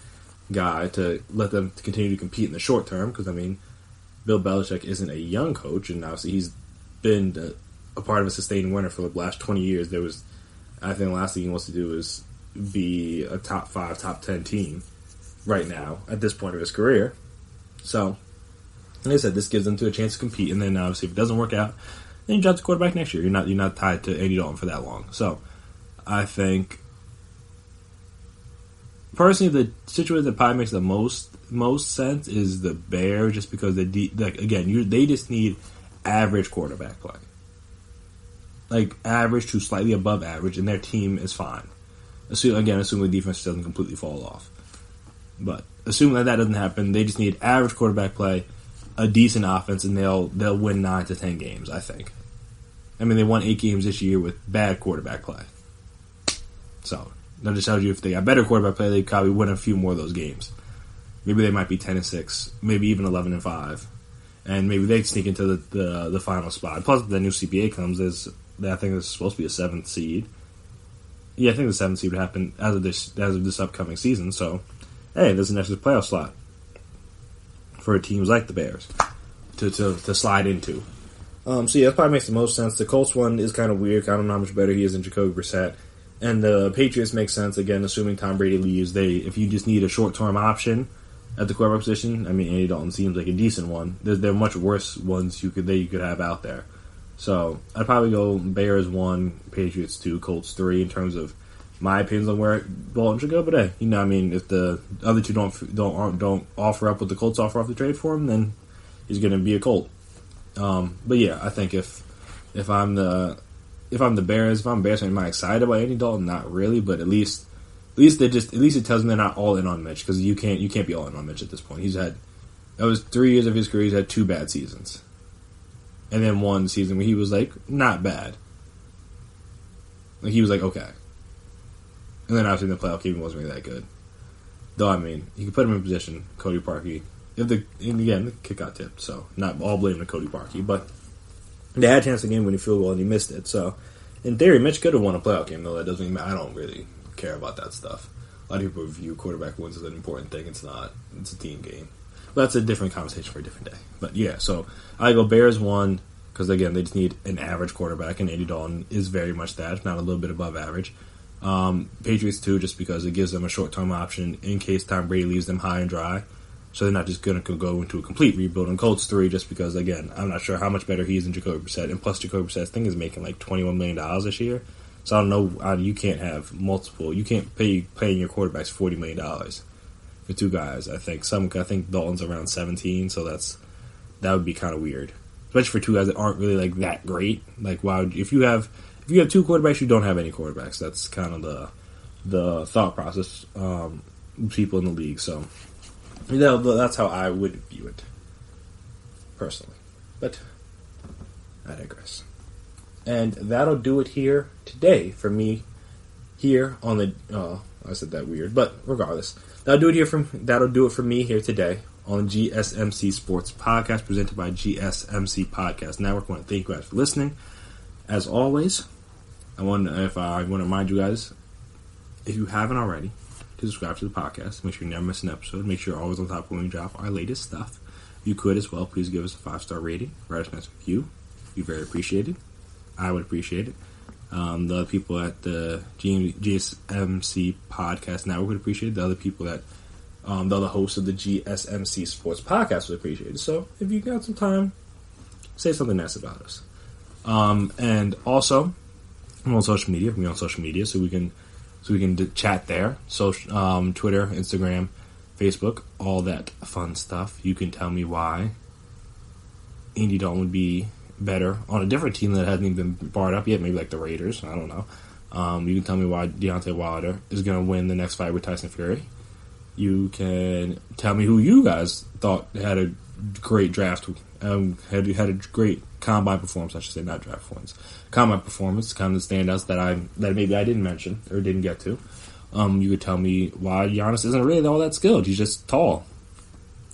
guy to let them continue to compete in the short term. Because Bill Belichick isn't a young coach, and obviously he's been a part of a sustained winner for the last 20 years. I think the last thing he wants to do is be a top 5, top 10 team right now at this point of his career. So, like I said, this gives them a chance to compete, and then obviously if it doesn't work out, then you draft the quarterback next year. You're not tied to Andy Dalton for that long. So, I think personally the situation that probably makes the most sense is the Bears, just because they just need average quarterback play. Like average to slightly above average, and their team is fine. Assuming the defense doesn't completely fall off. But assuming that doesn't happen, they just need average quarterback play, a decent offense, and they'll win 9 to 10 games, I think. They won 8 games this year with bad quarterback play. So that just tells you if they got better quarterback play, they probably win a few more of those games. Maybe they might be 10-6, maybe even 11-5, and maybe they sneak into the final spot. Plus, the new CBA comes, I think it's supposed to be a 7th seed. Yeah, I think the 7th seed would happen as of this upcoming season. So, hey, there's an extra playoff slot for teams like the Bears to slide into. So yeah, that probably makes the most sense. The Colts one is kind of weird. I don't know how much better he is than Jacoby Brissett. And the Patriots make sense, again, assuming Tom Brady leaves. If you just need a short-term option at the quarterback position, Andy Dalton seems like a decent one. There are much worse ones you could have out there. So I'd probably go Bears 1, Patriots 2, Colts 3 in terms of my opinions on where Dalton should go. But hey, if the other two don't offer up what the Colts offer off the trade for him, then he's going to be a Colt. But yeah, I think if I'm the Bears, I'm I excited about Andy Dalton? Not really, but at least it tells me they're not all in on Mitch, because you can't be all in on Mitch at this point. That was 3 years of his career. He's had 2 bad seasons. And then one season where he was, not bad. He was, okay. And then obviously in the playoff game, he wasn't really that good. Though, you can put him in position, Cody Parkey. Again, the kick got tipped, so not all blame to Cody Parkey. But they had a chance to game when he field goal and he missed it. So, in theory, Mitch could have won a playoff game, though. That doesn't mean I don't really care about that stuff. A lot of people view quarterback wins as an important thing. It's not. It's a team game. But that's a different conversation for a different day. But yeah, so I go Bears 1, because again, they just need an average quarterback, and Andy Dalton is very much that, if not a little bit above average. Patriots 2, just because it gives them a short-term option in case Tom Brady leaves them high and dry. So they're not just going to go into a complete rebuild. And Colts 3, just because, again, I'm not sure how much better he is than Jacoby Brissett. And plus, Jacoby Brissett's thing is making $21 million this year. So I don't know, you can't have multiple. You can't paying your quarterbacks $40 million for 2 guys. I think Dalton's around 17, so that would be kind of weird, especially for 2 guys that aren't really that great. If you have 2 quarterbacks, you don't have any quarterbacks. That's kind of the thought process people in the league. So that's how I would view it personally. But I digress. And that'll do it here today for me here on the I said that weird, but regardless. That'll do it for me here today on GSMC Sports Podcast, presented by GSMC Podcast Network. I want to thank you guys for listening. As always, I want to remind you guys, if you haven't already, to subscribe to the podcast. Make sure you never miss an episode. Make sure you're always on top of when we drop our latest stuff. If you could as well, please give us a 5-star rating. Write us a nice review. Be very appreciated. I would appreciate it. The other people at the GSMC Podcast Network would appreciate it. The other people the other hosts of the GSMC Sports Podcast would appreciate it. So if you got some time, say something nice about us. And also, I'm on social media. We're on social media, so we can chat there. So Twitter, Instagram, Facebook, all that fun stuff. You can tell me why Andy Dalton would be better on a different team that hasn't even been brought up yet, maybe like the Raiders. I don't know. You can tell me why Deontay Wilder is going to win the next fight with Tyson Fury. You can tell me who you guys thought had a great draft, had a great combine performance. I should say, not draft performance, combine performance. Kind of the standouts that maybe I didn't mention or didn't get to. You could tell me why Giannis isn't really all that skilled. He's just tall.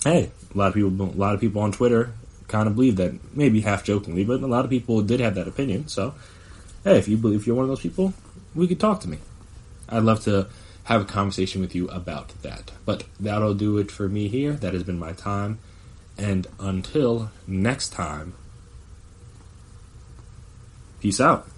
Hey, a lot of people on Twitter kind of believe that, maybe half jokingly, but a lot of people did have that opinion. So, hey, if you're one of those people, we could talk to me. I'd love to have a conversation with you about that. But that'll do it for me here. That has been my time. And until next time, peace out.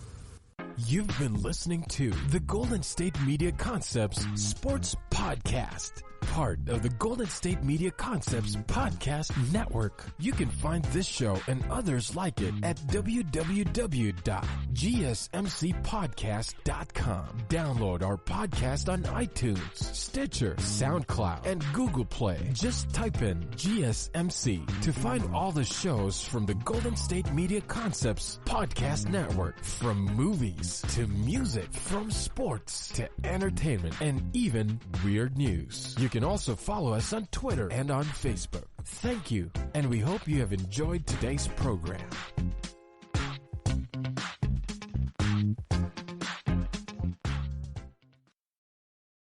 You've been listening to the Golden State Media Concepts Sports Podcast, part of the Golden State Media Concepts Podcast Network. You can find this show and others like it at www.gsmcpodcast.com. Download our podcast on iTunes, Stitcher, SoundCloud, and Google Play. Just type in GSMC to find all the shows from the Golden State Media Concepts Podcast Network, from movies to music, from sports to entertainment, and even weird news. You can also follow us on Twitter and on Facebook. Thank you, and we hope you have enjoyed today's program.